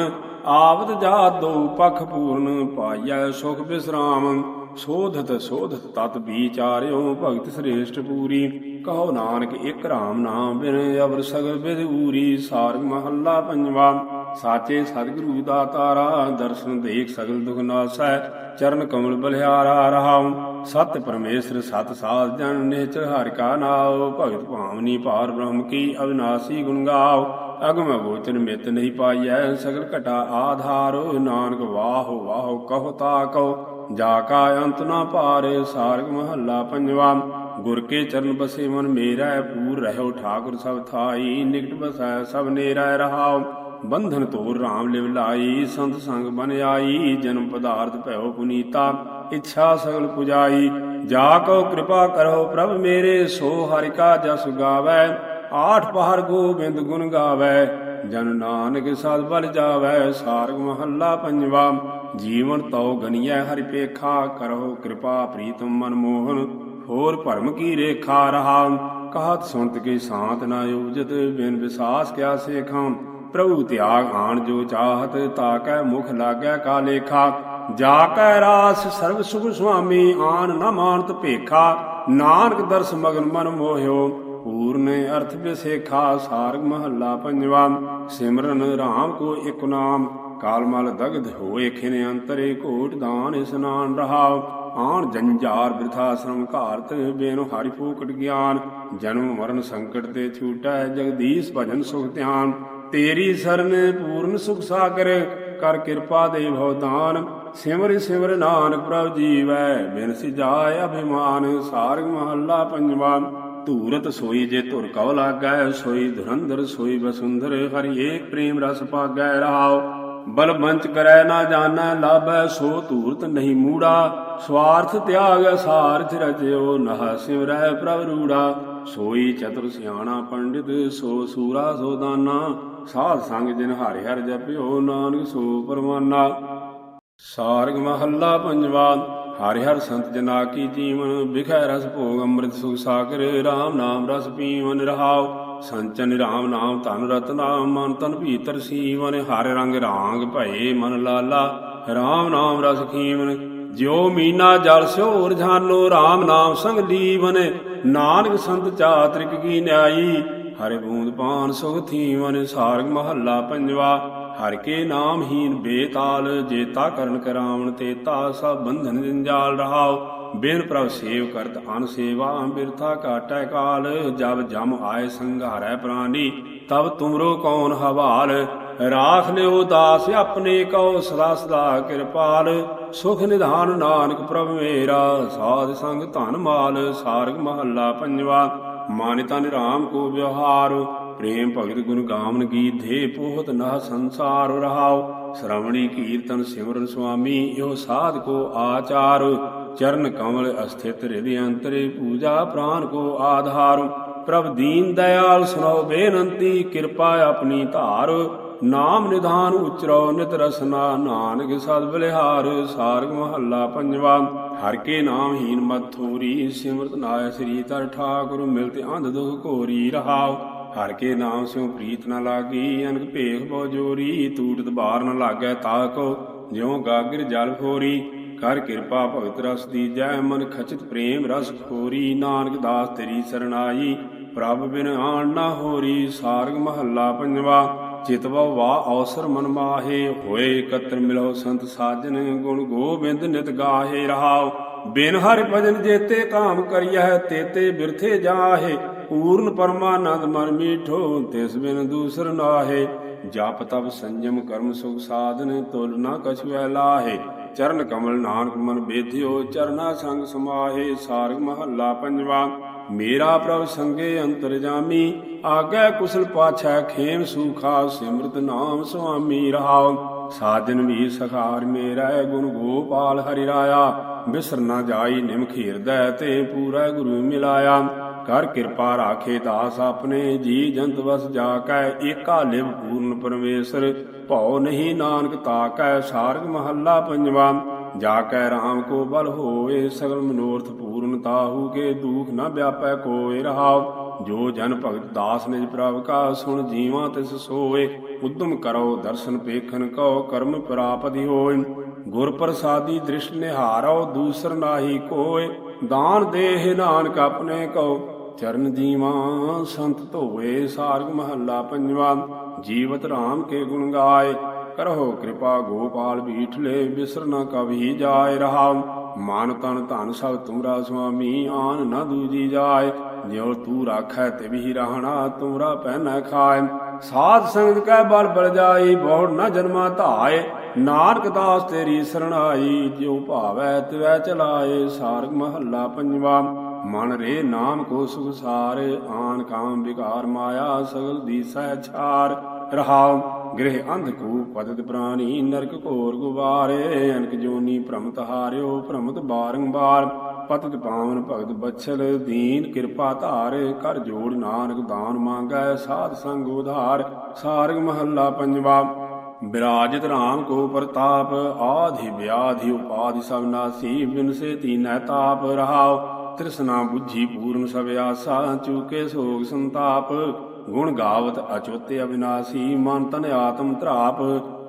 ਆਵਤ ਜਾਤ ਦੋ ਪਖ ਪੂਰਨ, ਪਾਈਐ ਸੁਖ ਬਿਸਰਾਮ। ਸੋਧਤ ਸੋਧਤ ਤਤ ਵਿਚਾਰਿਓ, ਭਗਤ ਸ੍ਰੇਸ਼ਟ ਪੂਰੀ। ਕਹੋ ਨਾਨਕ ਇਕ ਰਾਮ ਨਾਮ ਬਿਨ, ਅਵਰ ਸਗਲ ਬਿਦ ਊਰੀ। ਸਾਰਗ ਮਹੱਲਾ ਪੰਜਵਾ। ਸਾਚੇ ਸਤਿਗੁਰੂ ਦਾਤਾਰਾ, ਦਰਸ਼ਨ ਦੇਖ ਸਗਲ ਦੁਖ ਨਾਸੈ। ਚਰਨ ਕਮਲ ਬਲਿਹਾਰਾ ਰਹਾਉ। ਸਤਿ ਪਰਮੇਸ਼ਰ ਸਤਿ ਸਾਧ ਜਨ, ਨਿਹਚਲ ਹਰਿ ਕਾ ਨਾਉ। ਭਗਤ ਭਾਵਨੀ ਪਾਰ ਬ੍ਰਹਮ ਕੀ, ਅਵਿਨਾਸੀ ਗੁਣ ਗਾਓ। ਅਗਮ ਗੋਚਰ ਮਿਤ ਨਹੀਂ ਪਾਈਐ, ਸਗਲ ਘਟਾ ਆਧਾਰ। ਨਾਨਕ ਵਾਹੋ ਵਾਹੋ ਕਹੋ ਤਾ ਕਹੋ, ਜਾ ਕਾ ਅੰਤ ਨਾ ਪਾਰ। ਸਾਰਗ ਮਹੱਲਾ ਪੰਜਵਾ। ਗੁਰ ਕੇ ਚਰਨ ਬਸੇ ਮਨ ਮੇਰਾ, ਪੂਰ ਰਹਿਓ ਠਾਕੁਰ ਸਭ ਥਾਈ। ਨਿਕਟ ਬਸੈ ਸਭ ਨੇਰਾ ਰਹਾਉ। ਬੰਧਨ ਤੋਰ ਰਾਮ ਲਿਵ ਲਾਈ, ਸੰਤ ਸੰਗ ਬਨ ਆਈ। ਜਨਮ ਪਦਾਰਥ ਭਇਓ ਪੁਨੀਤਾ, ਇੱਛਾ ਸਗਲ ਪੁਜਾਈ। ਜਾ ਕੋ ਕਿਰਪਾ ਕਰੋ ਪ੍ਰਭ ਮੇਰੇ, ਸੋ ਹਰਿ ਕਾ ਜਸ ਗਾਵੈ। ਆਠ ਪਹਰ ਗੋਬਿੰਦ ਗੁਣ ਗਾਵੈ, ਜਨ ਨਾਨਕ ਸਦ ਬਲ ਜਾਵੈ। ਸਾਰਗ ਮਹੱਲਾ ਪੰਜਵਾ। ਜੀਵਨ ਤਉ ਗਨੀਐ ਹਰਿ ਪੇਖਾ, ਕਰਹੁ ਕਿਰਪਾ ਪ੍ਰੀਤਮ ਮਨ ਮੋਹਨ। ਹੋਰ ਭਰਮ ਕੀ ਰੇਖਾ ਰਹਾਉ। ਕਹਤ ਸੁਣਤ ਕੇ ਸਾਂਤ ਨਾ ਉਪਜਤ, ਬਿਨ ਵਿਸਾਸ ਕਿਆ ਸੇਖਾਂ। ਪ੍ਰਭੂ ਤਿਆਗ ਆਣ ਜੋ ਚਾਹਤ, ਤਾਕੈ ਮੁਖ ਲਾਗੈ ਕਾ ਲੇਖਾ। ਜਾ ਕੈ ਰਾਸ ਸਰਬ ਸੁਖ ਸੁਆਮੀ, ਆਨ ਨ ਮਾਨਤ ਭੇਖਾ। ਨਾਨਕ ਦਰਸ ਮਗਨ ਮਨ ਮੋਹਿਓ, ਪੂਰਨ ਅਰਥ ਵਿਸੇਖਾ। ਸਾਰਗ ਮਹੱਲਾ ਪੰਜਵਾ। ਸਿਮਰਨ ਰਾਮ ਕੋ ਇਕ ਨਾਮ, ਕਾਲ ਮਲ ਦਗਧ ਹੋਏ ਖਿਨ ਅੰਤਰੇ। ਘੋਟ ਦਾਨ ਇਸਨਾਨ ਰਹਾਉ। ਆਣ ਜੰਜਾਰ ਬਿਰਥਾ ਸ਼ਰਮ ਘਾਰਤ, ਬੇਨੁ ਹਰਿ ਫੂਕਟ ਗਿਆਨ। ਜਨਮ ਮਰਨ ਸੰਕਟ ਤੇ ਛੂਟੈ, ਜਗਦੀਸ਼ ਭਜਨ ਸੁਖ ਧਿਆਨ। ਤੇਰੀ ਸਰਨ ਪੂਰਨ ਸੁਖ ਸਾਗਰ, ਕਰ ਕਿਰਪਾ ਦੇ ਭਉ ਦਾਨ। ਸਿਮਰ ਸਿਮਰ ਨਾਨਕ ਪ੍ਰਭ ਜੀਵੈ, ਬਿਨ ਸਿਜਾਇ ਅਭਿਮਾਨ। ਸਾਰਗ ਮਹੱਲਾ ਪੰਜਵਾ। ਧੂਰਤ ਸੋਈ ਜੇ ਧੁਰ ਕਉ ਲਾਗੈ, ਸੋਈ ਧੁਰੰਧਰ ਸੋਈ ਵਸੁੰਧਰ। ਹਰਿ ਏਕ ਪ੍ਰੇਮ ਰਸ ਪਾਗੈ ਰਹਾਉ। ਬਲ ਬੰਚ ਕਰੈ ਨਾ ਜਾਣੈ, ਲਾਭੈ ਸੋ ਧੂਰਤ ਨਹੀਂ ਮੂੜਾ। ਸਵਾਰਥ ਤਿਆਗ ਸਾਰਥ ਰਚਿਓ, ਨਹ ਸਿਮਰੈ ਪ੍ਰਭ ਰੂੜਾ। ਸੋਈ ਚਤੁਰ ਸਿਆਣਾ ਪੰਡਿਤ, ਸੋ ਸੂਰਾ ਸੋ ਦਾਨਾ। ਸਾਧ ਸੰਗ ਜਿਨ ਹਰਿ ਹਰਿ ਜਪਿਓ, ਨਾਨਕ ਸੋ ਪਰਮਾਨਾ। ਸਾਰਗ ਮਹੱਲਾ ਪੰਜਵਾ। ਹਰਿ ਹਰਿ ਸੰਤ ਜਨਾ ਕੀ ਜੀਵਨ, ਬਿਖੈ ਰਸ ਭੋਗ ਅੰਮ੍ਰਿਤ ਸੁਖ ਸਾਗਰ। ਰਾਮ ਨਾਮ ਰਸ ਪੀਵਨ ਰਹਾਉ। ਸੰਚਨ ਰਾਮ ਨਾਮ ਧਨ ਰਤਨਾ, ਮਨ ਤਨ ਭੀਤਰ ਸੀਵਨ। ਹਰਿ ਰੰਗ ਰਾਂਗ ਭਏ ਮਨ ਲਾਲਾ, ਰਾਮ ਨਾਮ ਰਸ ਖੀਵਨ। ਜਿਉ ਮੀਨਾ ਜਲ ਸਿਓ ਰਝਾਨੋ, ਰਾਮ ਨਾਮ ਸੰਗ ਲੀਵਨ। ਨਾਨਕ ਸੰਤ ਚਾਤ੍ਰਿਕ ਕੀ ਨਿਆਈ, ਹਰਿ ਬੂੰਦ ਪਾਨ ਸੁਖ ਥੀਵਨ। ਸਾਰਗ ਮਹੱਲਾ ਪੰਜਵਾ। ਹਰਿ ਕੇ ਨਾਮ ਹੀਨ ਬੇਤਾਲ, ਜੇਤਾ ਕਰਨ ਕਰਾਵਣ ਤੇਤਾ, ਸਭ ਬੰਧਨ ਜੰਜਾਲ ਰਹਾਉ। ਬਿਨ ਪ੍ਰਭ ਸੇਵ ਕਰਤ ਅਨ ਸੇਵਾ, ਬਿਰਥਾ ਕਾਟੈ ਕਾਲ। ਜਬ ਜਮ ਆਏ ਸੰਘਾਰੈ ਪ੍ਰਾਨੀ, ਤਬ ਤੁਮਰੋ ਕੌਣ ਹਵਾਲ। ਰਾਖ ਲਿਓ ਦਾਸ ਆਪਣੇ ਕਉ, ਸਦਾ ਸਦਾ ਕਿਰਪਾਲ। ਸੁਖ ਨਿਧਾਨ ਨਾਨਕ ਪ੍ਰਭ ਮੇਰਾ, ਸਾਧ ਸੰਗ ਧਨ ਮਾਲ। ਸਾਰਗ ਮਹੱਲਾ ਪੰਜਵਾ। ਮਨ ਤਨ ਰਾਮ ਕੋ ਵਿਵਹਾਰ, ਪ੍ਰੇਮ ਭਗਤ ਗੁਣ ਗਾਵਨ ਗੀਧੇ। ਪੋਹਤ ਨਹ ਸੰਸਾਰ ਰਹਾਉ, ਸ਼੍ਰਵਣੀ ਕੀਰਤਨ ਸਿਮਰਨ ਸੁਆਮੀ। ਇਹੋ ਸਾਧ ਕੋ ਆਚਾਰ, ਚਰਨ ਕਮਲ ਅਸਥਿਤ ਹਿਰਦਿ ਅੰਤਰੇ। ਪੂਜਾ ਪ੍ਰਾਨ ਕੋ ਆਧਾਰ, ਪ੍ਰਭ ਦੀਨ ਦਇਆਲ ਸੁਨੋ ਬੇਨੰਤੀ। ਕਿਰਪਾ ਆਪਣੀ ਧਾਰ, ਨਾਮ ਨਿਧਾਨ ਉਚਰੋ ਨਿਤ ਰਸਨਾ। ਨਾਨਕ ਸਦ ਬਲਿਹਾਰ, ਸਾਰਗ ਮਹੱਲਾ ਪੰਜਵਾ। ਹਰਿ ਕੇ ਨਾਮ ਹੀਨ ਮਤ ਥੋਰੀ, ਸਿਮਰਤ ਨਾਇ ਸ੍ਰੀ ਧਰ ਠਾਕੁਰ। ਮਿਲਤ ਅੰਧ ਦੁਖ ਘੋਰੀ ਰਹਾਉ, ਹਰਿ ਕੇ ਨਾਮ ਸਿਉ ਪ੍ਰੀਤ ਨ ਲਾਗੀ। ਅਨਕ ਭੇਖ ਬਹੁ ਜੋਰੀ, ਟੂਟਤ ਬਾਰ ਨ ਲਾਗੈ ਤਾਕੋ। ਜਿਉ ਗਾਗਰ ਜਲ ਫੋਰੀ, ਕਰ ਕਿਰਪਾ ਭਗਤ ਰਸ ਦੀਜੈ। ਮਨ ਖਚਿਤ ਪ੍ਰੇਮ ਰਸ ਖੋਰੀ, ਨਾਨਕ ਦਾਸ ਤੇਰੀ ਸਰਣਾਈ। ਪ੍ਰਭ ਬਿਨ ਆਣ ਨਾ ਹੋਰੀ, ਸਾਰਗ ਮਹੱਲਾ ਪੰਜਵਾ। ਚਿਤਵ ਵਾ ਅਵਸਰ ਮਨ ਮਾਹੇ, ਹੋਏ ਇਕੱਤਰ ਮਿਲੋ ਸੰਤ ਸਾਜਨ। ਗੁਣ ਗੋਬਿੰਦ ਨਿਤ ਗਾਹੇ ਰਹਾਉ, ਬਿਨ ਹਰਿ ਭਜਨ ਜੇਤੇ ਕਾਮ ਕਰੀਐ। ਤੇਤੇ ਬਿਰਥੇ ਜਾਹੇ, ਪੂਰਨ ਪਰਮਾਨੰਦ ਮਨ ਮੀਠੋ। ਤਿਸ ਬਿਨ ਦੂਸਰ ਨਾਹੇ, ਜਪ ਤਪ ਸੰਜਮ ਕਰਮ ਸੁਖ ਸਾਧਨ। ਤੁਲ ਨਾ ਕਛੁਐ ਲਾਹੇ, ਚਰਨ ਕਮਲ ਨਾਨਕ ਮਨ ਬੇਧਿਓ। ਚਰਨਾ ਸੰਗ ਸਮਾਹੇ, ਸਾਰਗ ਮਹੱਲਾ ਪੰਜਵਾ। ਮੇਰਾ ਪ੍ਰਭ ਸੰਗੇ ਅੰਤਰਜਾਮੀ, ਆਗੈ ਕੁਸਲ ਪਾਛੈ ਖੇਮ ਸੂਖਾ। ਸਿਮਰਤ ਨਾਮ ਸੁਆਮੀ ਰਹਾਉ, ਸਾਜਨ ਵੀ ਸਖਾਰ ਮੇਰਾ। ਗੁਣ ਗੋਪਾਲ ਹਰਿ ਰਾਇਆ, ਬਿਸਰ ਨਾ ਜਾਈ ਨਿਮਖ ਹਿਰਦੈ। ਤੇ ਪੂਰਾ ਗੁਰੂ ਮਿਲਾਇਆ, ਕਰ ਕਿਰਪਾ ਰਾਖੇ ਦਾਸ ਆਪਣੇ। ਜੀ ਜੰਤ ਵਸ ਜਾ ਕੈ, ਏਕਾ ਲਿਵ ਪੂਰਨ ਪਰਮੇਸ਼ਰ। ਭਉ ਨਹੀਂ ਨਾਨਕ ਤਾਕੈ, ਸਾਰਗ ਮਹੱਲਾ ਪੰਜਵਾ। ਜਾ ਕੈ ਰਾਮ ਕੋ ਬਲ ਹੋਏ, ਸਗਲ ਮਨੋਰਥ ਪੂਰਨ। ਤਾਹੂ ਕੇ ਦੁਖ ਨ ਵਿਆਪੈ ਕੋਇ ਰਹਾਉ। ਜੋ ਜਨ ਭਗਤ ਦਾਸ ਨਿਜ ਪ੍ਰਭ ਕਾ, ਸੁਣ ਜੀਵਾਂ ਤਿਸ ਸੋਏ। ਉਦਮ ਕਰੋ ਦਰਸ਼ਨ ਪੇਖਨ ਕਉ, ਕਰਮ ਪ੍ਰਾਪਤਿ ਹੋਇ। ਗੁਰ ਪ੍ਰਸਾਦੀ ਦ੍ਰਿਸ਼ ਨਿਹਾਰੋ, ਦੂਸਰ ਨਾਹੀ ਕੋਇ। ਦਾਨ ਦੇਹ ਨਾਨਕ ਆਪਣੇ ਕਉ, ਚਰਨ ਜੀਵਾਂ ਸੰਤ ਧੋਏ। ਸਾਰਗ ਮਹੱਲਾ ਪੰਜਵਾ। ਜੀਵਤ ਰਾਮ ਕੇ ਗੁਣ ਗਾਏ, ਕਰਹੁ ਕਿਰਪਾ ਗੋਪਾਲ ਬੀਠਲੇ। ਬਿਸਰ ਨ ਕਭੀ ਜਾਏ ਰਹਾਉ, ਮਨ ਤਨ ਧਨ ਸਭ ਤੁਮਰਾ ਸੁਆਮੀ। ਆਨ ਨ ਦੂਜੀ ਜਾਏ, ਜਿਉ ਤੂੰ ਰਾਖੈ ਤਿਵਹਿ ਰਹਿਣਾ। ਤੁਮਰਾ ਪਹਿਨੈ ਖਾਏ, ਸਾਧ ਸੰਗਤ ਕੈ ਬਲ ਬਲ ਜਾਈ। ਬਹੁੜ ਨ ਜਨਮਾ ਧਾਏ, ਨਾਨਕ ਦਾਸ ਤੇਰੀ ਸਰਣਾਈ। ਜਿਉ ਭਾਵੈ ਤਿਵੈ ਚਲਾਏ, ਸਾਰਗ ਮਹੱਲਾ ਪੰਜਵਾ। ਮਨ ਰੇ ਨਾਮ ਕੋ ਸੁਖ ਸਾਰ, ਆਨ ਕਾਮ ਵਿਕਾਰ ਮਾਇਆ। ਸਗਲ ਦੀਸੈ ਛਾਰ ਰਹਾਉ, ਗ੍ਰਹਿ ਅੰਧ ਕੂ ਪਤਿਤ ਪ੍ਰਾਨੀ। ਨਰਕ ਘੋਰ ਗੁਬਾਰੇ, ਅਨਕ ਜੋਨੀ ਭ੍ਰਮਤ ਹਾਰਿਓ। ਭ੍ਰਮਤ ਬਾਰੰਬਾਰ, ਪਤਿਤ ਪਾਵਨ ਭਗਤ ਬਛਲ। ਦੀਨ ਕਿਰਪਾ ਧਾਰ, ਕਰ ਜੋੜ ਨਾਨਕ ਦਾਨ ਮੰਗੈ। ਸਾਧ ਸੰਗ ਉਧਾਰ, ਸਾਰਗ ਮਹੱਲਾ ਪੰਜਵਾ। ਬਿਰਾਜਿਤ ਰਾਮ ਕੋ ਪ੍ਰਤਾਪ, ਆਧਿ ਵਿਆਧਿ ਉਪਾਧਿ ਸਭ ਨਾਸੀ। ਬਿਨ ਸੇ ਤੀਨੈ ਤਾਪ ਰਹਾਉ, ਤ੍ਰਿਸ਼ਨਾ ਬੁੱਝੀ ਪੂਰਨ ਸਭ ਆਸਾ। ਚੂਕੇ ਸੋਗ ਸੰਤਾਪ, ਗੁਣ ਗਾਵਤ ਅਚੁੱਤ ਅਵਿਨਾਸੀ। ਮਨ ਤਨ ਆਤਮ ਧਰਾਪ,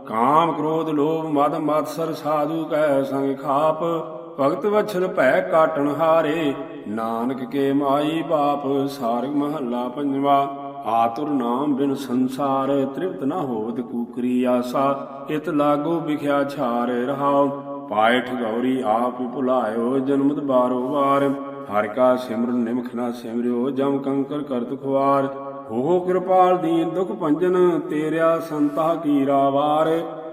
ਕਾਮ ਕ੍ਰੋਧ ਲੋਭ ਮਦ ਮਤਸਰ। ਸਾਧੂ ਕੈ ਸੰਗ ਖਾਪ, ਭਗਤ ਵਛਲ ਭੈ ਕਾਟਣ ਹਾਰੇ। ਨਾਨਕ ਕੇ ਮਾਈ ਬਾਪ, ਸਾਰਗ ਮਹੱਲਾ ਪੰਜਵਾ। ਆਤੁਰ ਨਾਮ ਬਿਨ ਸੰਸਾਰ, ਤ੍ਰਿਪਤ ਨ ਹੋਵਤ ਕੂਕਰੀ ਆਸਾ। ਇਤ ਲਾਗੋ ਵਿਖਿਆ ਛਾਰ ਰਹਾਉ, ਪਾਏ ਠਗੌਰੀ ਆਪ ਭੁਲਾਇਓ। ਜਨਮਤ ਬਾਰੋ ਵਾਰ, ਹਰਿ ਕਾ ਸਿਮਰਨ ਨਿਮਖ ਨਾ ਸਿਮਰਿਓ। ਜਮ ਕੰਕਰ ਕਰਤ ਖੁਆਰ, ਹੋ ਕਿਰਪਾਲ ਦੀਨ ਦੁਖ ਭੰਜਨ। ਤੇਰਿਆ ਸੰਤਾ ਕੀ ਰਾਵਾਰ,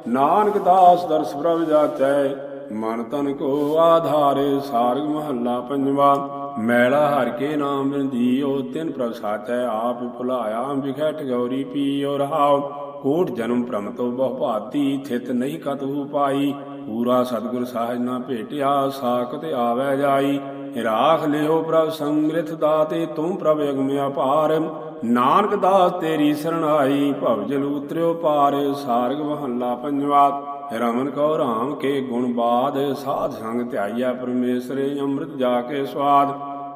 ਨਾਨਕ ਦਾਸ ਦਰਸ ਪ੍ਰਭ ਜਾਚੈ। ਮਨ ਤਨ ਕੋ ਆਧਾਰ, ਸਾਰਗ ਮਹੱਲਾ ਪੰਜਵਾ। ਮੈਲਾ ਹਰਿ ਕੇ ਨਾਮ ਬਿਨ ਜੀਓ, ਤਿਨ ਪ੍ਰਭ ਸਾਚੈ ਆਪ ਭੁਲਾਇਆ। ਵਿਖੈ ਠਗੌਰੀ ਪੀਓ ਰਹਾਉ, ਕੋਟ ਜਨਮ ਭ੍ਰਮ ਤੋ ਬਹੁ ਭਾਤੀ। ਥਿਤ ਨਹੀਂ ਕਤਹੁ ਪਾਈ, ਪੂਰਾ ਸਤਿਗੁਰ ਸਾਜ ਨਾ ਭੇਟਿਆ। ਸਾਖਤ ਆਵੈ ਜਾਈ, ਰਾਖ ਲਿਓ ਪ੍ਰਭ ਸੰਗ੍ਰਿਥ ਦਾਤੇ। ਤੁਮ ਪ੍ਰਭ ਅਗਮ ਅਪਾਰ, ਨਾਨਕ ਦਾਸ ਤੇਰੀ ਸਰਣਾਈ। ਭਵ ਜਲ ਉਤਰਿਓ ਪਾਰ, ਸਾਰਗ ਮਹੱਲਾ ਪੰਜਵਾ। ਰਮਨ ਕਉ ਰਾਮ ਕੇ ਗੁਣ ਬਾਦ, ਸਾਧ ਸੰਗ ਧਿਆਈਐ ਪਰਮੇਸ਼ਰ। ਅੰਮ੍ਰਿਤ ਜਾ ਕੇ ਸਵਾਦ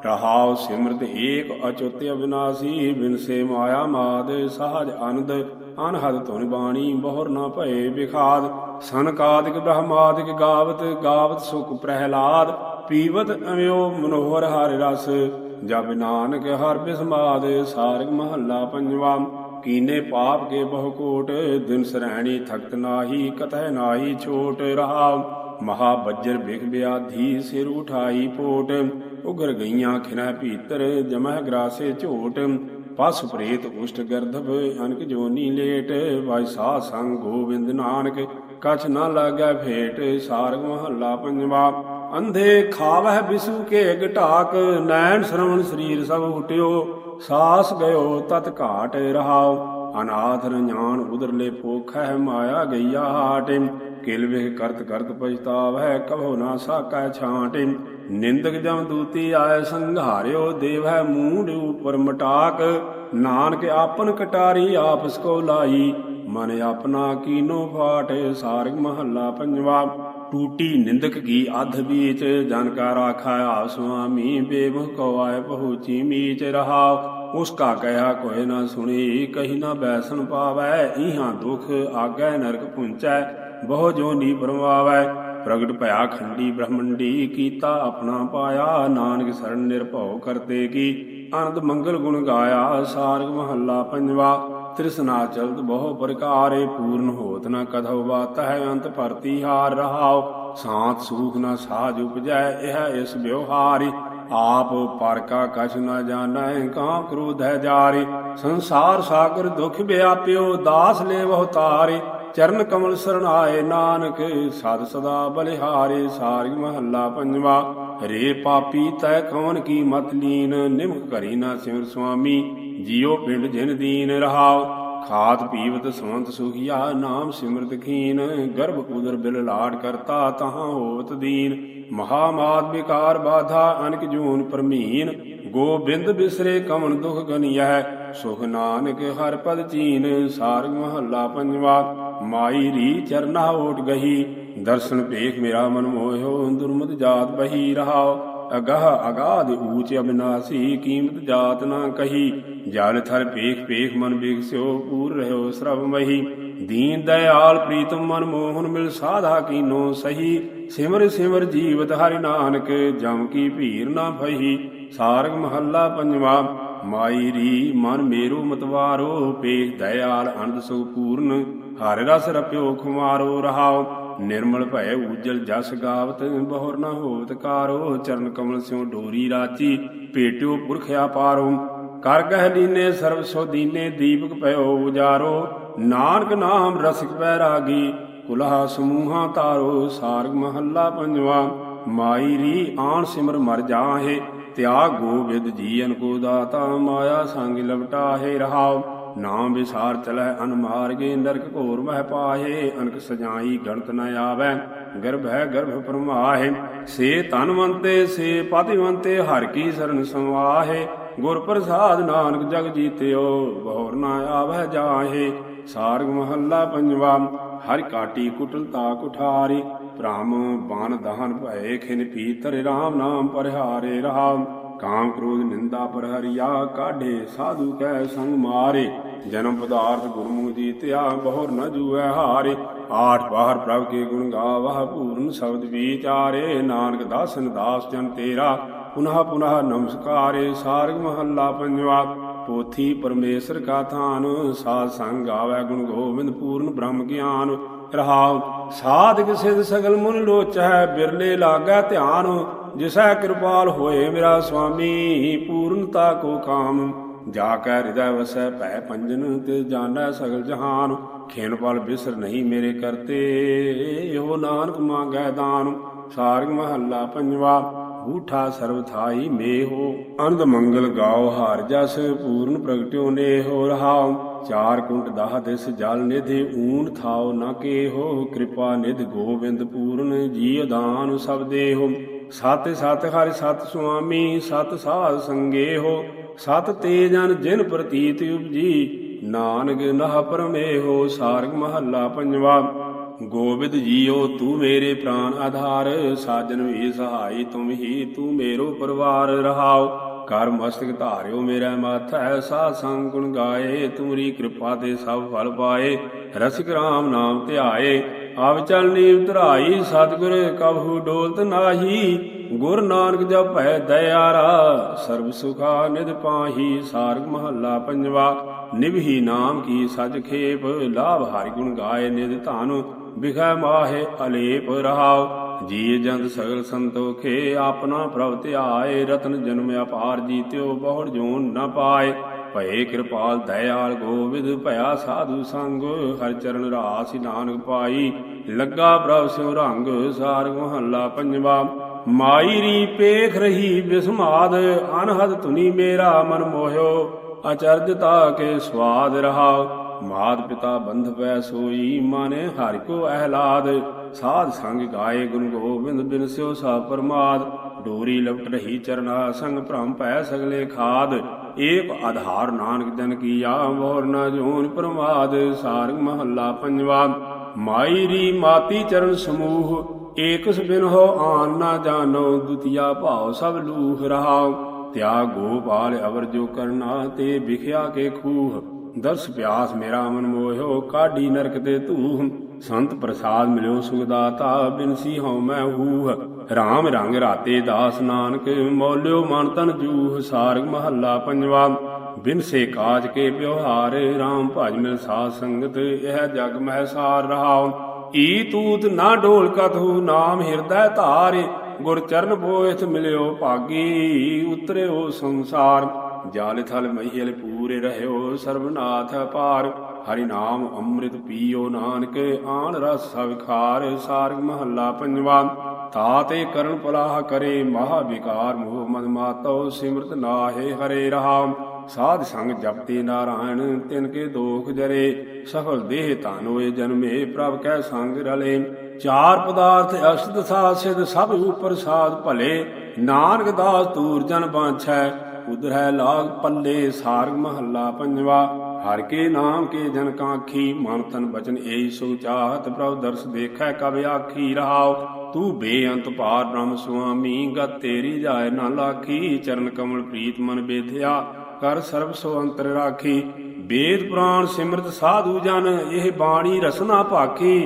ਰਹਾਉ, ਸਿਮਰਤ ਏਕ ਅਚੁੱਤ ਅਵਿਨਾਸੀ। ਬਿਨ ਸੇ ਮਾਇਆ ਮਾਦ, ਸਾਜ ਅਨੰਦ ਅਨਹਦ ਧੁਨ ਬਾਣੀ। ਬਹੁਰ ਨ ਭਏ ਵਿਖਾਦ, ਸਨਕਾਦਿਕ ਬ੍ਰਹਮਾਦਿਕ ਗਾਵਤ। ਗਾਵਤ ਸੁਖ ਪ੍ਰਹਿਲਾਦ, ਪੀਵਤ ਅਮਿਓ ਮਨੋਹਰ ਹਰਿ ਰਸ। ਜਬ ਨਾਨਕ ਹਰਿ ਬਿਸਮਾਦ, ਸਾਰਗ ਮਹੱਲਾ ਪੰਜਵਾ। कीने पाप के बहु कोट, दिन सरैणी थकत नाही, कतः नाही छोट। रहाव महाबज्जर बिख ब्याधि, सिर उठाई पोट। उगर गईयां खिनह भीतर, जमह ग्रासे झोट। पस प्रेत उष्ट गर्दभ, अनक जोनी लेट। भाई साध संग गोबिंद नानक, कछ न लागै भेट। सारग महला पंजवा। अंधे खावह बिसु के घटाक, नैन श्रवण शरीर सब उठियो। सास गयो तत घाट रहाव, अनाथ रंजान उदरले पोखै, माया गैया हाट। किल विख करत करत पछतावै, कभो ना साकै छांट। निंदक जम दूती आय संघार्यो, देवै मूंड ऊपर मटाक। नानक आपन कटारी आपस को लाई, मन अपना कीनो फाट। सारग महला पंजवा। टूटी निंदक की अध बीच, जन का राखा आप स्वामी। बेमुख को आय पहुँची मीच रहाव, उसका कहा कोई न सुनी। कही न बैसन पावै, इहाँ दुख आगै नरक पुंचै। बहु जोनी परवावै, प्रगट भया खंडी ब्रह्मंडी। कीता अपना पाया, नानक शरण निरभਉ करते की। आनंद मंगल गुण गाया। सारग महला पंजवा। तृष्णा चलत बहु प्रकारे, पूर्ण होत न कधौ बात है। अंत भरती हार रहाव, सांत सूख न साज उपजै। यह इस व्यवहारी, आप पर का कछ न जानै। काम क्रोध है जारी, संसार सागर दुख व्याप्यो। दास ले बहु तारे, चरण कमल शरण आए। नानक सद सदा बलिहारे। सारग महला पंजवा। रे पापी तै कौन की मत लीन, निमख करी न सिमर स्वामी। जियो पिंड जिन दीन रहाव, खात पीवत सवंत सुखिया। नाम सिमरत खीन, गर्भ उदर बिल लाड करता। तहाँ होवत दीन, महामाद विकार बाधा। अनक जून परमीन, गोबिंद बिसरे कमन दुख गनियह। सुख नानक हर पद चीन। सारग महला पंजवा। माई री चरना ओट गही, दर्शन पेख मेरा मन मोह्यो। दुर्मत जात बही रहाव, अगह अगाध ऊंच अविनाशी। कीमत जात न कही, जल थर पेख पेख मन बिगस्यो। पूर रहो श्रव मही, दीन दयाल प्रीतम मन मोहन। मिल साधा कीनो सही, सिमर सिमर जीवत हरि नानक। जम की भीर न भही। सारग महला पंजवा। माई री मन मेरो मतवारो, पेख दयाल अनंद सो पूर्ण। हर रस रप्यो खुमारो रहाव, निर्मल भय उज्जल जस गावत। बहुर न होवत कारो, चरण कमल स्यों डोरी राची। पेट्यो पुरख अपारो, कर गह लीने सर्व सो दीने। दीपक पयो उजारो, नानक नाम रसिक बैरागी। कुलहा समूहा तारो। सारग महला पंजवा। माई री आन सिमर मर जाहे, त्याग गोविंद जीवन को दाता। माया संग लपटाहे रहाव, नाम विसार चलह अनमार्गे। नरक घोर मह पाहे, अनक सजाई गणत न आवै। गर्भ है गर्भ परमाहे, से धनवंते से पतिवंते। हर की शरण समाहे, गुर प्रसाद नानक जग जीत्यो। बहुर न आवह जाहे। सारग महला पंजवा। हर काटी कुटलता कुठारी, भ्रम बान दहन भय। खिन पीतर राम नाम परिहारे रहाव, काम क्रोध निंदा पर हरिया। काढ़े साधु कै संग मारे, जन्म पदार्थ गुरमुख जीत्या। बहुर न जुए हारे, आठ बाहर प्रभ के गुण गावह। पूर्ण शब्द विचारे, नानक दासन दास जन तेरा। पुनः पुनः नमस्कारे। सारग महला पंजवा। पोथी परमेश्वर का थान, साध संग गावै गुण गोविंद। पूर्ण ब्रह्म ज्ञान रहाव, साधक सिद्ध सगल मुन लोचै। बिरले लागै ध्यान, जिसै कृपाल होए मेरा स्वामी। पूर्णता को काम, जाकै हृदय वसै भै पंजन। तिस जानै सगल जहान, खिन पल बिसर नहीं मेरे करते। हो नानक मांगै दान। सारग महला पंजवा। बूठा सर्व थाई मेहो, आनंद मंगल गाओ हार जस। पूर्ण प्रगट्यो ने हो रहाव, चार कुंट दाह दिस जल निधि। ऊन थाओ न केहो, कृपा निधि गोविंद पूर्ण। जीव दान सब देहो, सत सत हरि सत स्वामी। सत साध संगे हो, सत तेजन जिन प्रतीत उपजी। नानक नह परमेहो। सारग महला पंजवा। गोविंद जियो तू मेरे प्राण आधार। साजन भी सहाई तुम ही, तू मेरो परिवार रहाओ। कर मस्तक धारियो मेरा माथा, साध संग गुण गाए। तुमरी कृपा ते सब फल पाए, रसिक राम नाम ध्याए। अब चल नीव धराई, सतगुर कबहू डोलत नाही। ਗੁਰ ਨਾਨਕ ਜਪੈ ਦਇਆਰਾ। ਸਰਬ ਸੁਖਾ ਨਿਧ ਪਾਹੀ। ਸਾਰਗ ਮਹੱਲਾ ਪੰਜਵਾ। ਨਿਭੀ ਨਾਮ ਕੀ ਸਜ ਖੇਪ। ਲਾਭ ਹਰਿ ਗੁਣ ਗਾਏ ਨਿਧ ਧਨ। ਬਿਖੈ ਮਾਹੇ ਅਲੇਪ ਰਹਾਉ। ਜੀ ਜੰਤ ਸਗਲ ਸੰਤੋਖੇ। ਆਪਣਾ ਪ੍ਰਭ ਧਿਆਏ। ਰਤਨ ਜਨਮ ਅਪਾਰ ਜੀਤਿਓ। ਬਹੁੜ ਜੋਨ ਨ ਪਾਏ। ਭਏ ਕਿਰਪਾਲ ਦਇਆਲ ਗੋਬਿੰਦ। ਭਇਆ ਸਾਧੂ ਸੰਗ। ਹਰਿ ਚਰਨ ਰਾਸਿ ਨਾਨਕ ਪਾਈ। ਲੱਗਾ ਪ੍ਰਭ ਸਿਉ ਰੰਗ। ਸਾਰਗ ਮਹੱਲਾ ਪੰਜਵਾ। ਮਾਈ ਰੀ ਪੇਖ ਰਹੀ ਬਿਸਮਾਦ। ਅਨਹਦ ਧੁਨੀ ਮੇਰਾ ਮਨ ਮੋਹਿਓ। ਅਚਰਜਤਾ ਕੇ ਸਵਾਦ ਰਹਾਉ। ਮਾਤ ਪਿਤਾ ਬੰਧਪੈ ਸੋਈ। ਮਾਨੇ ਹਰਿ ਕੋ ਅਹਿਲਾਦ। ਸਾਧ ਸੰਗ ਗਾਏ ਗੁਣ ਗੋਬਿੰਦ। ਬਿਨਸਿਓ ਸਾ ਪ੍ਰਮਾਦ। ਡੋਰੀ ਲਪਟ ਰਹੀ ਚਰਨਾ ਸੰਗ। ਭ੍ਰਮ ਭੈ ਸਗਲੇ ਖਾਦ। ਏਕ ਆਧਾਰ ਨਾਨਕ ਜਨ ਕੀਆ। ਮੋਰ ਨ ਜੋਨ ਪ੍ਰਮਾਦ। ਸਾਰਗ ਮਹੱਲਾ ਪੰਜਵਾ। ਮਾਈ ਰੀ ਮਾਤੀ ਚਰਨ ਸਮੂਹ। ਏਕਸ ਬਿਨ ਹੋ ਆਨ ਨਾ ਜਾਨੋ। ਦੁਤੀਆ ਭਾਉ ਸਭ ਲੂਹ ਰਹਾਉ। ਤਿਆਗ ਗੋਪਾਲ ਅਵਰ ਜੋ ਕਰਨਾ। ਤੇ ਬਿਖਿਆ ਕੇ ਖੂਹ। ਦਰਸ ਪਿਆਸ ਮੇਰਾ ਮਨ ਮੋਹਿਓ। ਕਾਢੀ ਨਰਕ ਤੇ ਧੂਹ। ਸੰਤ ਪ੍ਰਸਾਦ ਮਿਲਿਓ ਸੁਖਦਾਤਾ। ਬਿਨਸੀ ਹਉ ਮੈਂ ਹੂਹ। ਰਾਮ ਰੰਗ ਰਾਤੇ ਦਾਸ ਨਾਨਕ। ਮੌਲਿਓ ਮਨ ਤਨ ਜੂਹ। ਸਾਰਗ ਮਹੱਲਾ ਪੰਜਵਾ। ਬਿਨਸੇ ਕਾਜ ਕੇ ਵਿਵਹਾਰ। ਰਾਮ ਭਜ ਮਿਲ ਸਾਧ ਸੰਗਤ। ਇਹ ਜਗ ਮਹਿ ਸਾਰ ਰਹਾਉ। ਈ ਤੂਤ ਨਾ ਢੋਲ ਕਥੂ। ਨਾਮ ਹਿਰਦੈ ਧਾਰਿ। ਗੁਰ ਚਰਨ ਬੋਇਥ ਮਿਲਿਓ ਭਾਗੀ। ਉਤਰਿਓ ਸੰਸਾਰ। ਜਾਲ ਥਲ ਮਹੀਲ ਪੂਰੇ ਰਹਿਓ। ਸਰਬਨਾਥ ਅਪਾਰ। ਹਰਿ ਨਾਮ ਅੰਮ੍ਰਿਤ ਪੀਓ ਨਾਨਕ। ਆਣ ਰਸ ਸਵਿਖਾਰ। ਸਾਰਗ ਮਹੱਲਾ ਪੰਜਵਾ। ਤਾਤੇ ਕਰਨ ਪਲਾਹ ਕਰੇ। ਮਹਾ ਵਿਕਾਰ ਮੋਹ ਮਦ ਮਾਤੋ। ਸਿਮਰਤ ਨਾਹੇ ਹਰੇ ਰਹਾਉ। ਸਾਧ ਸੰਗ ਜਪਤੇ ਨਾਰਾਇਣ। ਤਿਨ ਕੇ ਦੋਖ ਜਰੇ। ਸਫਲ ਦੇਹ ਧਨ ਹੋਏ ਜਨਮੇ। ਪ੍ਰਭ ਕੈ ਸੰਗ ਰਲੇ। ਚਾਰ ਪਦਾਰਥ ਅਸ਼ਟ ਸਾਸਿਦ। ਸਭ ਉਪਰ ਸਾਧ ਭਲੇ। ਨਾਨਕ ਦਾਸ ਤੂਰ ਜਨ ਬਾਂਛੈ। ਉਧਰੈ ਲਾਗ ਪੱਲੇ। ਸਾਰਗ ਮਹੱਲਾ ਪੰਜਵਾ। ਹਰਿ ਕੇ ਨਾਮ ਕੇ ਜਨ ਕਾਂਖੀ। ਮਨ ਤਨ ਬਚਨ ਏਈ ਸੁਖ ਚਾਹਤ। ਪ੍ਰਭ ਦਰਸ ਦੇਖੈ ਕਬ ਆਖੀ ਰਹਾਉ। ਤੂੰ ਬੇਅੰਤ ਪਾਰ ਬ੍ਰਹਮ ਸੁਆਮੀ। ਗਤ ਤੇਰੀ ਜਾਏ ਨਾ ਲਾਖੀ। ਚਰਨ ਕਮਲ ਪ੍ਰੀਤ ਮਨ ਬੇਧਿਆ। ਕਰ ਸਰਬ ਸੋ ਅੰਤਰ ਰਾਖੀ। ਵੇਦ ਪੁਰਾਣ ਸਿਮਰਤ ਸਾਧੂ ਜਨ। ਇਹ ਬਾਣੀ ਰਸਨਾ ਭਾਖੀ।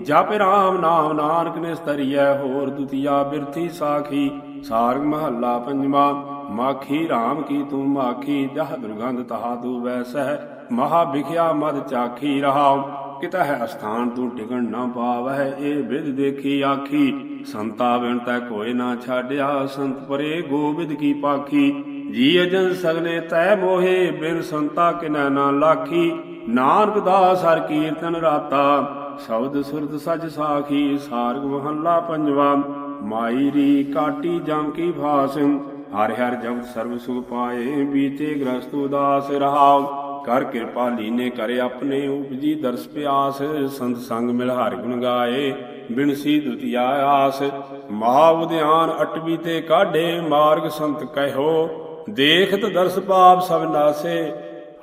ਜਪ ਰਾਮ ਨਾਮ ਨਾਨਕ ਨਿਸਤਰੀਐ। ਹੋਰ ਦੁਤੀਆ ਬਿਰਥੀ ਸਾਖੀ। ਸਾਰਗ ਮਹੱਲਾ ਪੰਜਵਾ। ਮਾਖੀ ਰਾਮ ਕੀ ਤੂੰ ਮਾਖੀ। ਜਹ ਦੁਰਗੰਧ ਤਹਾ ਤੂੰ ਵੈਸਹਿ। ਮਹਾ ਵਿਖਿਆ ਮਦ ਚਾਖੀ ਰਹਾਉ। ਕਿਤਹਿ ਅਸਥਾਨ ਤੂੰ ਟਿਕਣ ਨਾ ਪਾਵਹਿ। ਇਹ ਵਿਦ ਦੇਖੀ ਆਖੀ। ਸੰਤਾ ਬਿਨ ਤੈ ਕੋਇ ਨਾ ਛਾਡਿਆ। ਸੰਤ ਪਰੇ ਗੋਬਿੰਦ ਕੀ ਪਾਖੀ। ਜੀ ਅਜਨ ਸਗਲੇ ਤੈ ਮੋਹੇ। ਬਿਨ ਸੰਤਾ ਕਿਨੈ ਨਾ ਲਾਖੀ। ਨਾਨਕ ਦਾਸ ਹਰਿ ਕੀਰਤਨ ਰਾਤਾ। ਸ਼ਬਦ ਸੁਰਤ ਸਚ ਸਾਖੀ। ਸਾਰਗ ਮਹੱਲਾ ਪੰਜਵਾ। ਮਾਈ ਰੀ ਕਾਟੀ ਜਮ ਕੀ ਭਾਸ। ਹਰਿ ਹਰਿ ਜਪਤ ਸਰਬ ਸੁਖ ਪਾਏ। ਬੀਤੇ ਗ੍ਰਸਤ ਉਦਾਸ ਰਹਾਉ। ਕਰ ਕਿਰਪਾ ਲੀਨੇ ਕਰੇ ਆਪਣੇ। ਉਪਜੀ ਦਰਸ ਪਿਆਸ। ਸੰਤ ਸੰਗ ਮਿਲ ਹਰਿ ਗੁਣ ਗਾਏ। ਬਿਨਸੀ ਦੁਤੀਆ ਆਸ। ਮਹਾ ਉਦਿਆਨ ਅਟਵੀ ਤੇ ਕਾਢੇ। ਮਾਰਗ ਸੰਤ ਕਹਿਓ। ਦੇਖਤ ਦਰਸ ਪਾਪ ਸਭ ਨਾਸੇ।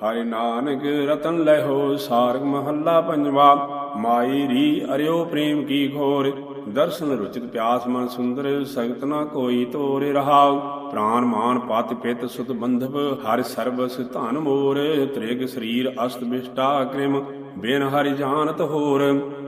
ਹਰਿ ਨਾਨਕ ਰਤਨ ਲੈਹੋ। ਸਾਰਗ ਮਹੱਲਾ ਪੰਜਵਾ। ਮਾਈ ਰੀ ਅਰਿਓ ਪ੍ਰੇਮ ਕੀ ਘੋਰ। ਦਰਸ਼ਨ ਰੁਚਿਤ ਪਿਆਸ ਮਨ ਸੁੰਦਰ। ਸਗਤ ਨਾ ਕੋਈ ਤੋਰੇ ਰਹਾਉ। ਪ੍ਰਾਨ ਮਾਨ ਪਤ ਪਿਤ ਸੁਤ ਬੰਧਵ। ਹਰਿ ਸਰਬਸ ਧਨ ਮੋਰ। ਤ੍ਰਿਗ ਸਰੀਰ ਅਸਤ ਬਿਸ਼ਟਾ ਕ੍ਰਿਮ। ਬਿਨ ਹਰਿ ਜਾਣਤ ਹੋਰ।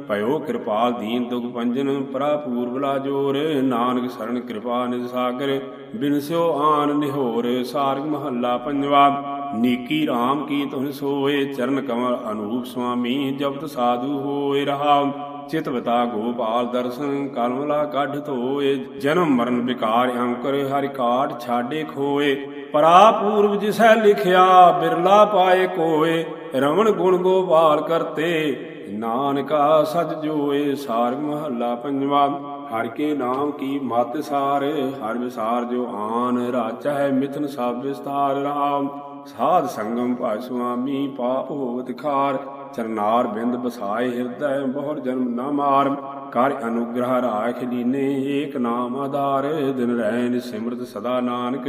ਭਇਓ ਕਿਰਪਾਲ ਦੀਨ ਦੁਖ ਪੰਜਨ। ਪਰਾ ਪੂਰਬ ਲਾ ਜੋਰ। ਨਾਨਕ ਸਰਣ ਕਿਰਪਾ ਨਿਜ ਸਾਗਰ। ਬਿਨਸਿਓ ਆਨ ਨਿਹੋਰ। ਸਾਰਗ ਮਹੱਲਾ ਪੰਜਵਾ। ਨੀਕੀ ਰਾਮ ਕੀ ਤੁਨ ਸੋਏ। ਚਰਨ ਕਮਲ ਅਨੂਪ ਸੁਆਮੀ। ਜਪਤ ਸਾਧੂ ਹੋਏ ਰਹਾਉ। ਚਿਤਵਤਾ ਗੋਪਾਲ ਦਰਸ਼ਨ। ਕਲਮਲਾ ਕੱਢ ਧੋਏ। ਜਨਮ ਮਰਨ ਵਿਕਾਰ ਅੰਕੁਰ। ਹਰਿ ਕਾਟ ਛਾਡੇ ਖੋਏ। ਪਰਾ ਪੂਰਬ ਜਿਸੈ ਲਿਖਿਆ। ਬਿਰਲਾ ਪਾਏ ਕੋਏ। ਰਮਣ ਗੁਣ ਗੋਪਾਲ ਕਰਤੇ। ਨਾਨਕਾ ਸਚ ਜੋਏ। ਸਾਰਗ ਮਹੱਲਾ ਪੰਜਵਾ। ਹਰਿ ਕੇ ਨਾਮ ਕੀ ਮਤ ਸਾਰ। ਹਰਿ ਵਿਸਾਰ ਜੋ ਆਨ। ਰਾਚੈ ਮਿਥਨ ਸਭ ਵਿਸਤਾਰ ਰਹਾਉ। ਸਾਧ ਸੰਗਮ ਭਾਇ ਸੁਆਮੀ। ਪਾਪ ਹੋਵਤ ਖਾਰ। ਚਰਨਾਰ ਬਿੰਦ ਬਸਾਏ ਹਿਰਦੈ। ਬਹੁਰ ਜਨਮ ਨਾ ਮਾਰ। ਕਰ ਅਨੁਗ੍ਰਹ ਰਾਖ ਲੀਨੇ। ਏਕ ਨਾਮ ਆਧਾਰ। ਦਿਨ ਰਹਿ ਸਿਮਰਤ ਸਦਾ ਨਾਨਕ।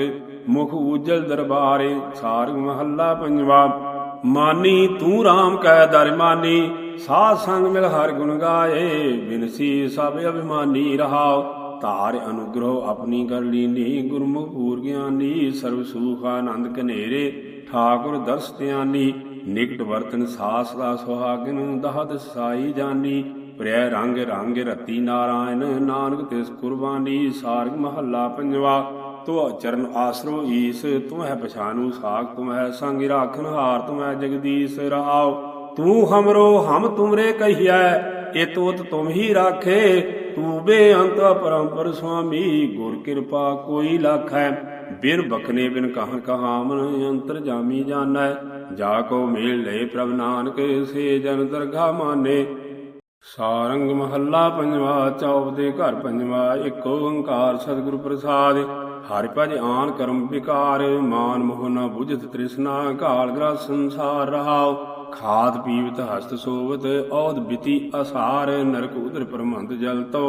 ਮੁਖ ਉਜਲ ਦਰਬਾਰੇ। ਸਾਰਗ ਮਹੱਲਾ ਪੰਜਵਾ। ਮਾਨੀ ਤੂੰ ਰਾਮ ਕੈ ਦਰ ਮਾਨੀ। ਸਾਧ ਸੰਗ ਮਿਲ ਹਰਿ ਗੁਣ ਗਾਏ। ਬਿਨਸੀ ਸਭ ਅਭਿਮਾਨੀ ਰਹਾਉ। ਧਾਰ ਅਨੁਗ੍ਰਹ ਆਪਣੀ ਕਰ ਲੀਨੀ। ਗੁਰਮੁਖ ਪੂਰ ਗਿਆਨੀ। ਸਰਬ ਸੁਖ ਆਨੰਦ ਕਨੇਰੇ। ਠਾਕੁਰ ਦਰਸ ਧਿਆਨੀ। ਨਿਕਟ ਵਰਤਨ ਸਾਸ ਦਾ ਸੁਹਾਗਨ। ਦਹਦ ਸਾਈ ਜਾਨੀ। ਪ੍ਰਿਆ ਰੰਗ ਰੰਗ ਰਤੀ ਨਾਰਾਇਣ ਨਾਨਕ ਤਿਸ ਕੁਰਬਾਨੀ। ਸਾਰਗ ਮਹੱਲਾ ਪੰਜਵਾ। ਤੋ ਚਰਨ ਆਸਰੋ ਈਸ ਤੁਮ ਹੈ ਪਛਾਨੂ ਸਾਖ ਤੁਮ ਹੈ ਸੰਗ ਰਾਖਨ ਹਾਰ ਤੁਮ ਹੈ ਜਗਦੀਸ਼ ਰਹਾਉ। ਤੂੰ ਹਮਰੋ ਹਮ ਤੁਮਰੇ ਕਹੀਐ ਇਹ ਤੋਤ ਤੁਮ ਹੀ ਰਾਖੇ। ਤੂੰ ਬੇਅੰਤ ਪਰੰਪਰ ਸੁਆਮੀ ਗੁਰ ਕਿਰਪਾ ਕੋਈ ਲਾਖੈ। ਬਿਨ ਬਖਨੇ ਬਿਨ ਕਹਨ ਕਹਾਵਨ ਅੰਤਰ ਜਾਮੀ ਜਾਣੈ। ਜਾ ਕੋ ਮੇਲ ਲਏ ਪ੍ਰਭ ਨਾਨਕ ਸੇ ਜਨ ਦਰਗਾ ਮਾਨੇ। ਸਾਰੰਗ ਮਹੱਲਾ ਪੰਜਵਾ। ਚੌਪ ਦੇ ਘਰ ਪੰਜਵਾ। ਇੱਕ ਓੰਕਾਰ ਸਤਿਗੁਰ ਪ੍ਰਸਾਦਿ। ਹਰਿ ਭਜ ਆਨ ਕਰਮ ਵਿਕਾਰ ਮਾਨ ਮੋਹ ਨ ਬੁਝਤ ਤ੍ਰਿਸ਼ਨਾ। ਘਾਲ ਗ੍ਰਸ ਸੰਸਾਰ ਰਹਾਉ ਖਾਦ ਪੀਵਤ ਹਸਤ ਸੋਵਤ ਔਧ ਬਿਤੀ ਅਸਾਰ। ਨਰਕ ਉਦਰ ਪ੍ਰਮੰਦ ਜਲ ਤੋ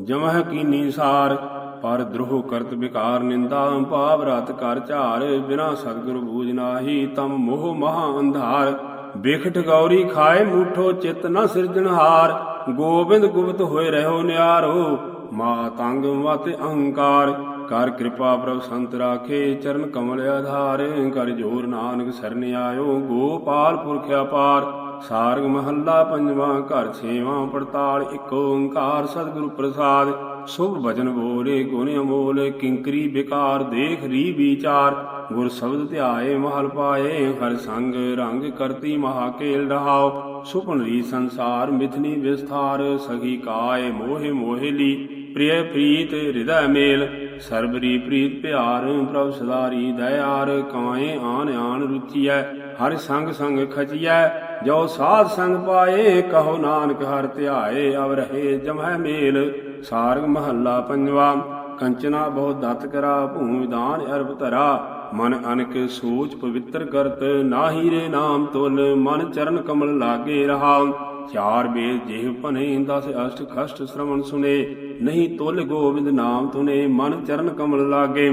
ਜਮਹ ਕੀਨੀ ਸਾਰ। ਪਰ ਦ੍ਰੋਹ ਕਰਤ ਵਿਕਾਰ ਨਿੰਦਾ ਪਾਪ ਰਤ ਕਰ ਝਾਰ। ਬਿਨਾ ਸਤਿਗੁਰ ਬੂਝ ਨਾਹੀ ਤਮ ਮੋਹ ਮਹਾ ਅੰਧਾਰ। ਬਿਖਟ ਗੌਰੀ ਖਾਏ ਮੂਠੋ ਚਿਤ ਨ ਸਿਰਜਣਹਾਰ। ਗੋਬਿੰਦ ਗੁਪਤ ਹੋਏ ਰਹੋ ਨਿਆਰੋ ਮਾ ਤੰਗ ਮਤ ਅਹੰਕਾਰ। ਕਰ ਕਿਰਪਾ ਪ੍ਰਭ ਸੰਤ ਰਾਖੇ ਚਰਨ ਕਮਲ ਆਧਾਰ। ਕਰ ਜੋਰ ਨਾਨਕ ਸਰਨ ਆਇਓ ਗੋਪਾਲ ਪੁਰਖ ਅਪਾਰ। ਸਾਰਗ ਮਹੱਲਾ ਪੰਜਵਾ। ਘਰ ਛੇਵਾਂ ਪੜਤਾਲ। ਇੱਕ ਓੰਕਾਰ ਸਤਿਗੁਰ ਪ੍ਰਸਾਦਿ। ਸੁਭ ਭਜਨ ਬੋਲੇ ਗੁਣ ਅਮੋਲ ਕਿੰਕਰੀ ਬਿਕਾਰ ਦੇਖ ਰੀ ਵਿਚਾਰ। ਗੁਰ ਸ਼ਬਦ ਧਿਆਏ ਮਹਲ ਪਾਏ ਹਰ ਸੰਗ ਰੰਗ ਕਰਤੀ ਮਹਾਕੇਲ ਰਹਾਉ। ਸੁਪਨ ਰੀ ਸੰਸਾਰ ਮਿਥਨੀ ਵਿਸਥਾਰ ਸਖੀ ਕਾਏ ਮੋਹਿ ਮੋਹਿਲੀ। ਪ੍ਰਿਯ ਪ੍ਰੀਤ ਹਿਰਦੈ ਮੇਲ ਸਰਬਰੀ ਪ੍ਰੀਤ ਪਿਆਰ। ਪ੍ਰਭ ਸਦਾਰੀ ਦਇਆਰ ਕਾਏ ਆਨ ਆਨ ਰੁਚੀਐ। ਹਰਿ ਸੰਗ ਸੰਗ ਖਚੀਐ ਜੋ ਸਾਧ ਸੰਗ ਪਾਏ। ਕਹੋ ਨਾਨਕ ਹਰਿ ਧਿਆਏ ਅਵ ਰਹੇ ਜਮਹਿ ਮੇਲ। ਸਾਰਗ ਮਹੱਲਾ ਪੰਜਵਾ। ਕੰਚਨਾ ਬਹੁ ਦਤ ਕਰਾ ਭੂਮਿ ਦਾਨ ਅਰਬ ਧਰਾ। ਮਨ ਅਨਕ ਸੋਚ ਪਵਿੱਤਰ ਕਰਤ ਨਾਹੀ ਰੇ ਨਾਮ ਤੁਲ। ਮਨ ਚਰਨ ਕਮਲ ਲਾਗੇ ਰਹਾਉ ਚਾਰ ਬੇਦ ਜਿਹੇ ਭਨੇ 10 ਅਸ਼ਟ ਖਸ਼ਟ ਸ਼੍ਰਵਣ ਸੁਨੇ। ਨਹੀਂ ਤੁਲ ਗੋਬਿੰਦ ਨਾਮ ਤੁਨੇ ਮਨ ਚਰਨ ਕਮਲ ਲਾਗੇ।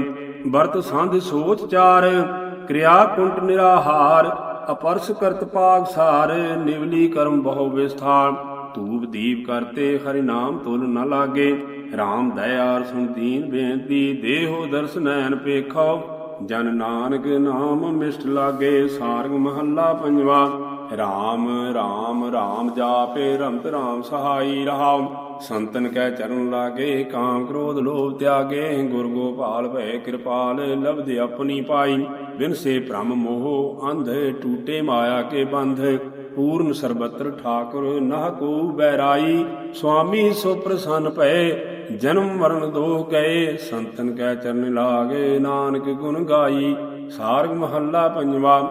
ਵਰਤ ਸੰਧ ਸੋਚ ਚਾਰ ਕਿਰਿਆ ਕੁੰਟ ਨਿਰਾਹਾਰ। ਅਪਰਸ ਕਰਤ ਪਾਗ ਸਾਰ ਨਿਵਲੀ ਕਰਮ ਬਹੁ ਵਿਸਥਾਰ। ਧੂਪ ਦੀਪ ਕਰਤੇ ਹਰਿ ਨਾਮ ਤੁਲ ਨ ਲਾਗੇ। ਰਾਮ ਦਇਆਰ ਸੁਣ ਦੀਨ ਬੇਨਤੀ ਦੇਹੋ ਦਰਸ ਨੈਣ ਪੇਖੋ। ਜਨ ਨਾਨਕ ਨਾਮ ਮਿਸ਼ਟ ਲਾਗੇ। ਸਾਰਗ ਮਹੱਲਾ ਪੰਜਵਾ। ਰਾਮ ਰਾਮ ਰਾਮ ਜਾਪੇ ਰਮਤ ਰਾਮ ਸਹਾਈ ਰਹਾਉ। ਸੰਤਨ ਕੈ ਚਰਨ ਲਾਗੇ ਕਾਮ ਕ੍ਰੋਧ ਲੋਭ ਤਿਆਗੇ। ਗੁਰ ਗੋਪਾਲ ਭੈ ਕਿਰਪਾਲ ਲਬਧਿ ਆਪਣੀ ਪਾਈ। ਬਿਨ ਸੇ ਭ੍ਰਮ ਮੋਹ ਅੰਧ ਟੂਟੇ ਮਾਇਆ ਕੇ ਬੰਧ। ਪੂਰਨ ਸਰਬਤਰ ਠਾਕੁਰ ਨਾਹ ਕੋ ਬੈਰਾਈ। ਸੁਆਮੀ ਸੋ ਪ੍ਰਸੰਨ ਭਏ ਜਨਮ ਮਰਨ ਦੋਹ ਗਏ। ਸੰਤਨ ਕੈ ਚਰਨ ਲਾਗੇ ਨਾਨਕ ਗੁਣ ਗਾਈ। ਸਾਰਗ ਮਹੱਲਾ ਪੰਜਵਾ।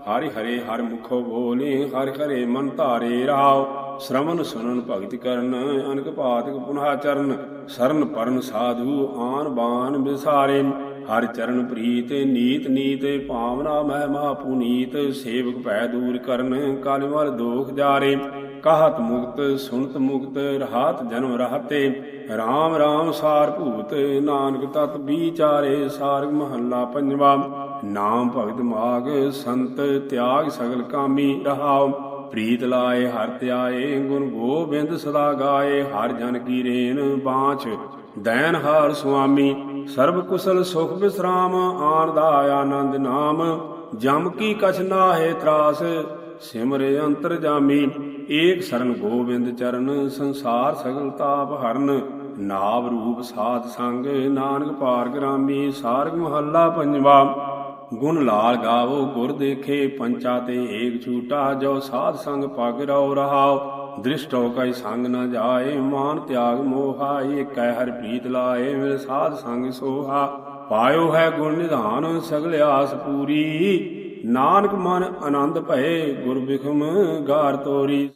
ਹਰਿ ਹਰੇ ਹਰਿ ਮੁਖੋ ਬੋਲੇ ਹਰਿ ਹਰੇ ਮਨ ਧਾਰੇ ਰਹਾਉ। ਸ਼੍ਰਵਨ ਸੁਨਨ ਭਗਤਿ ਕਰਨ ਅਨਕ ਭਾਤਿਕ ਪੁਨਹ ਚਰਨ। ਸਰਨ ਪਰਨ ਸਾਧੂ ਆਨ ਬਾਨ ਵਿਸਾਰੇ। ਹਰਿ ਚਰਨ ਪ੍ਰੀਤ ਨੀਤ ਨੀਤ ਭਾਵਨਾ ਮਹਿ ਮਹਾ ਪੁਨੀਤ। ਸੇਵਕ ਭੈ ਦੂਰ ਕਰਨ ਕਲ ਮਲ ਦੋਖ ਜਾਰੇ। ਕਹਤ ਮੁਕਤ ਸੁਨਤ ਮੁਕਤ ਰਹਾਤ ਜਨਮ ਰਹਤੇ। ਰਾਮ ਰਾਮ ਸਾਰ ਭੂਤ ਨਾਨਕ ਤਤ ਵਿਚਾਰੇ। ਸਾਰਗ ਮਹੱਲਾ ਪੰਜਵਾ। ਨਾਮ ਭਗਤ ਮਾਗ ਸੰਤ ਤਿਆਗ ਸਗਲ ਕਾਮੀ ਰਹਾਉ। ਪ੍ਰੀਤ ਲਾਏ ਹਰਿ ਧਿਆਏ ਗੁਣ ਗੋਬਿੰਦ ਸਦਾ ਗਾਏ। ਹਰਿ ਜਨ ਕੀ ਰੇਨ ਬਾਛ ਦੈਨ ਹਾਰ ਸੁਆਮੀ। ਸਰਬ ਕੁਸਲ ਸੁਖ ਵਿਸਰਾਮ ਆਨੰਦਾ ਆਨੰਦ ਨਾਮ। ਜਮ ਕੀ ਕਛ ਨਾਹੇ ਤਰਾਸ ਸਿਮਰੇ ਅੰਤਰ ਜਾਮੀ। ਏਕ ਸਰਨ ਗੋਬਿੰਦ ਚਰਨ ਸੰਸਾਰ ਸਗਲ ਤਾਪ ਹਰਨ। ਨਾਮ ਰੂਪ ਸਾਧ ਸੰਗ ਨਾਨਕ ਪਾਰ ਗ੍ਰਾਮੀ। ਸਾਰਗ ਮਹੱਲਾ ਪੰਜਵਾ। ਗੁਣ ਲਾਲ ਗਾਵੋ ਗੁਰ ਦੇਖੇ ਪੰਚਾ ਤੇ ਏਕ ਛੂਟਾ। ਜੋ ਸਾਧ ਸੰਗ ਪਗ ਰਉ ਰਹਾਉ ਦ੍ਰਿਸ਼ਟੋ ਕੈ ਸੰਗ ਨ ਜਾਏ। ਮਾਨ ਤਿਆਗ ਮੋਹਾ ਏਕੈ ਹਰਿ ਪ੍ਰੀਤ ਲਾਏ। ਮਿਲ ਸਾਧ ਸੰਗ ਸੋਹਾ ਪਾਇਓ ਹੈ ਗੁਣ ਨਿਧਾਨ ਸਗਲ ਆਸ ਪੂਰੀ। ਨਾਨਕ ਮਨ ਆਨੰਦ ਭਏ ਗੁਰ ਬਿਖਮ ਗਾਰ ਤੋਰੀ।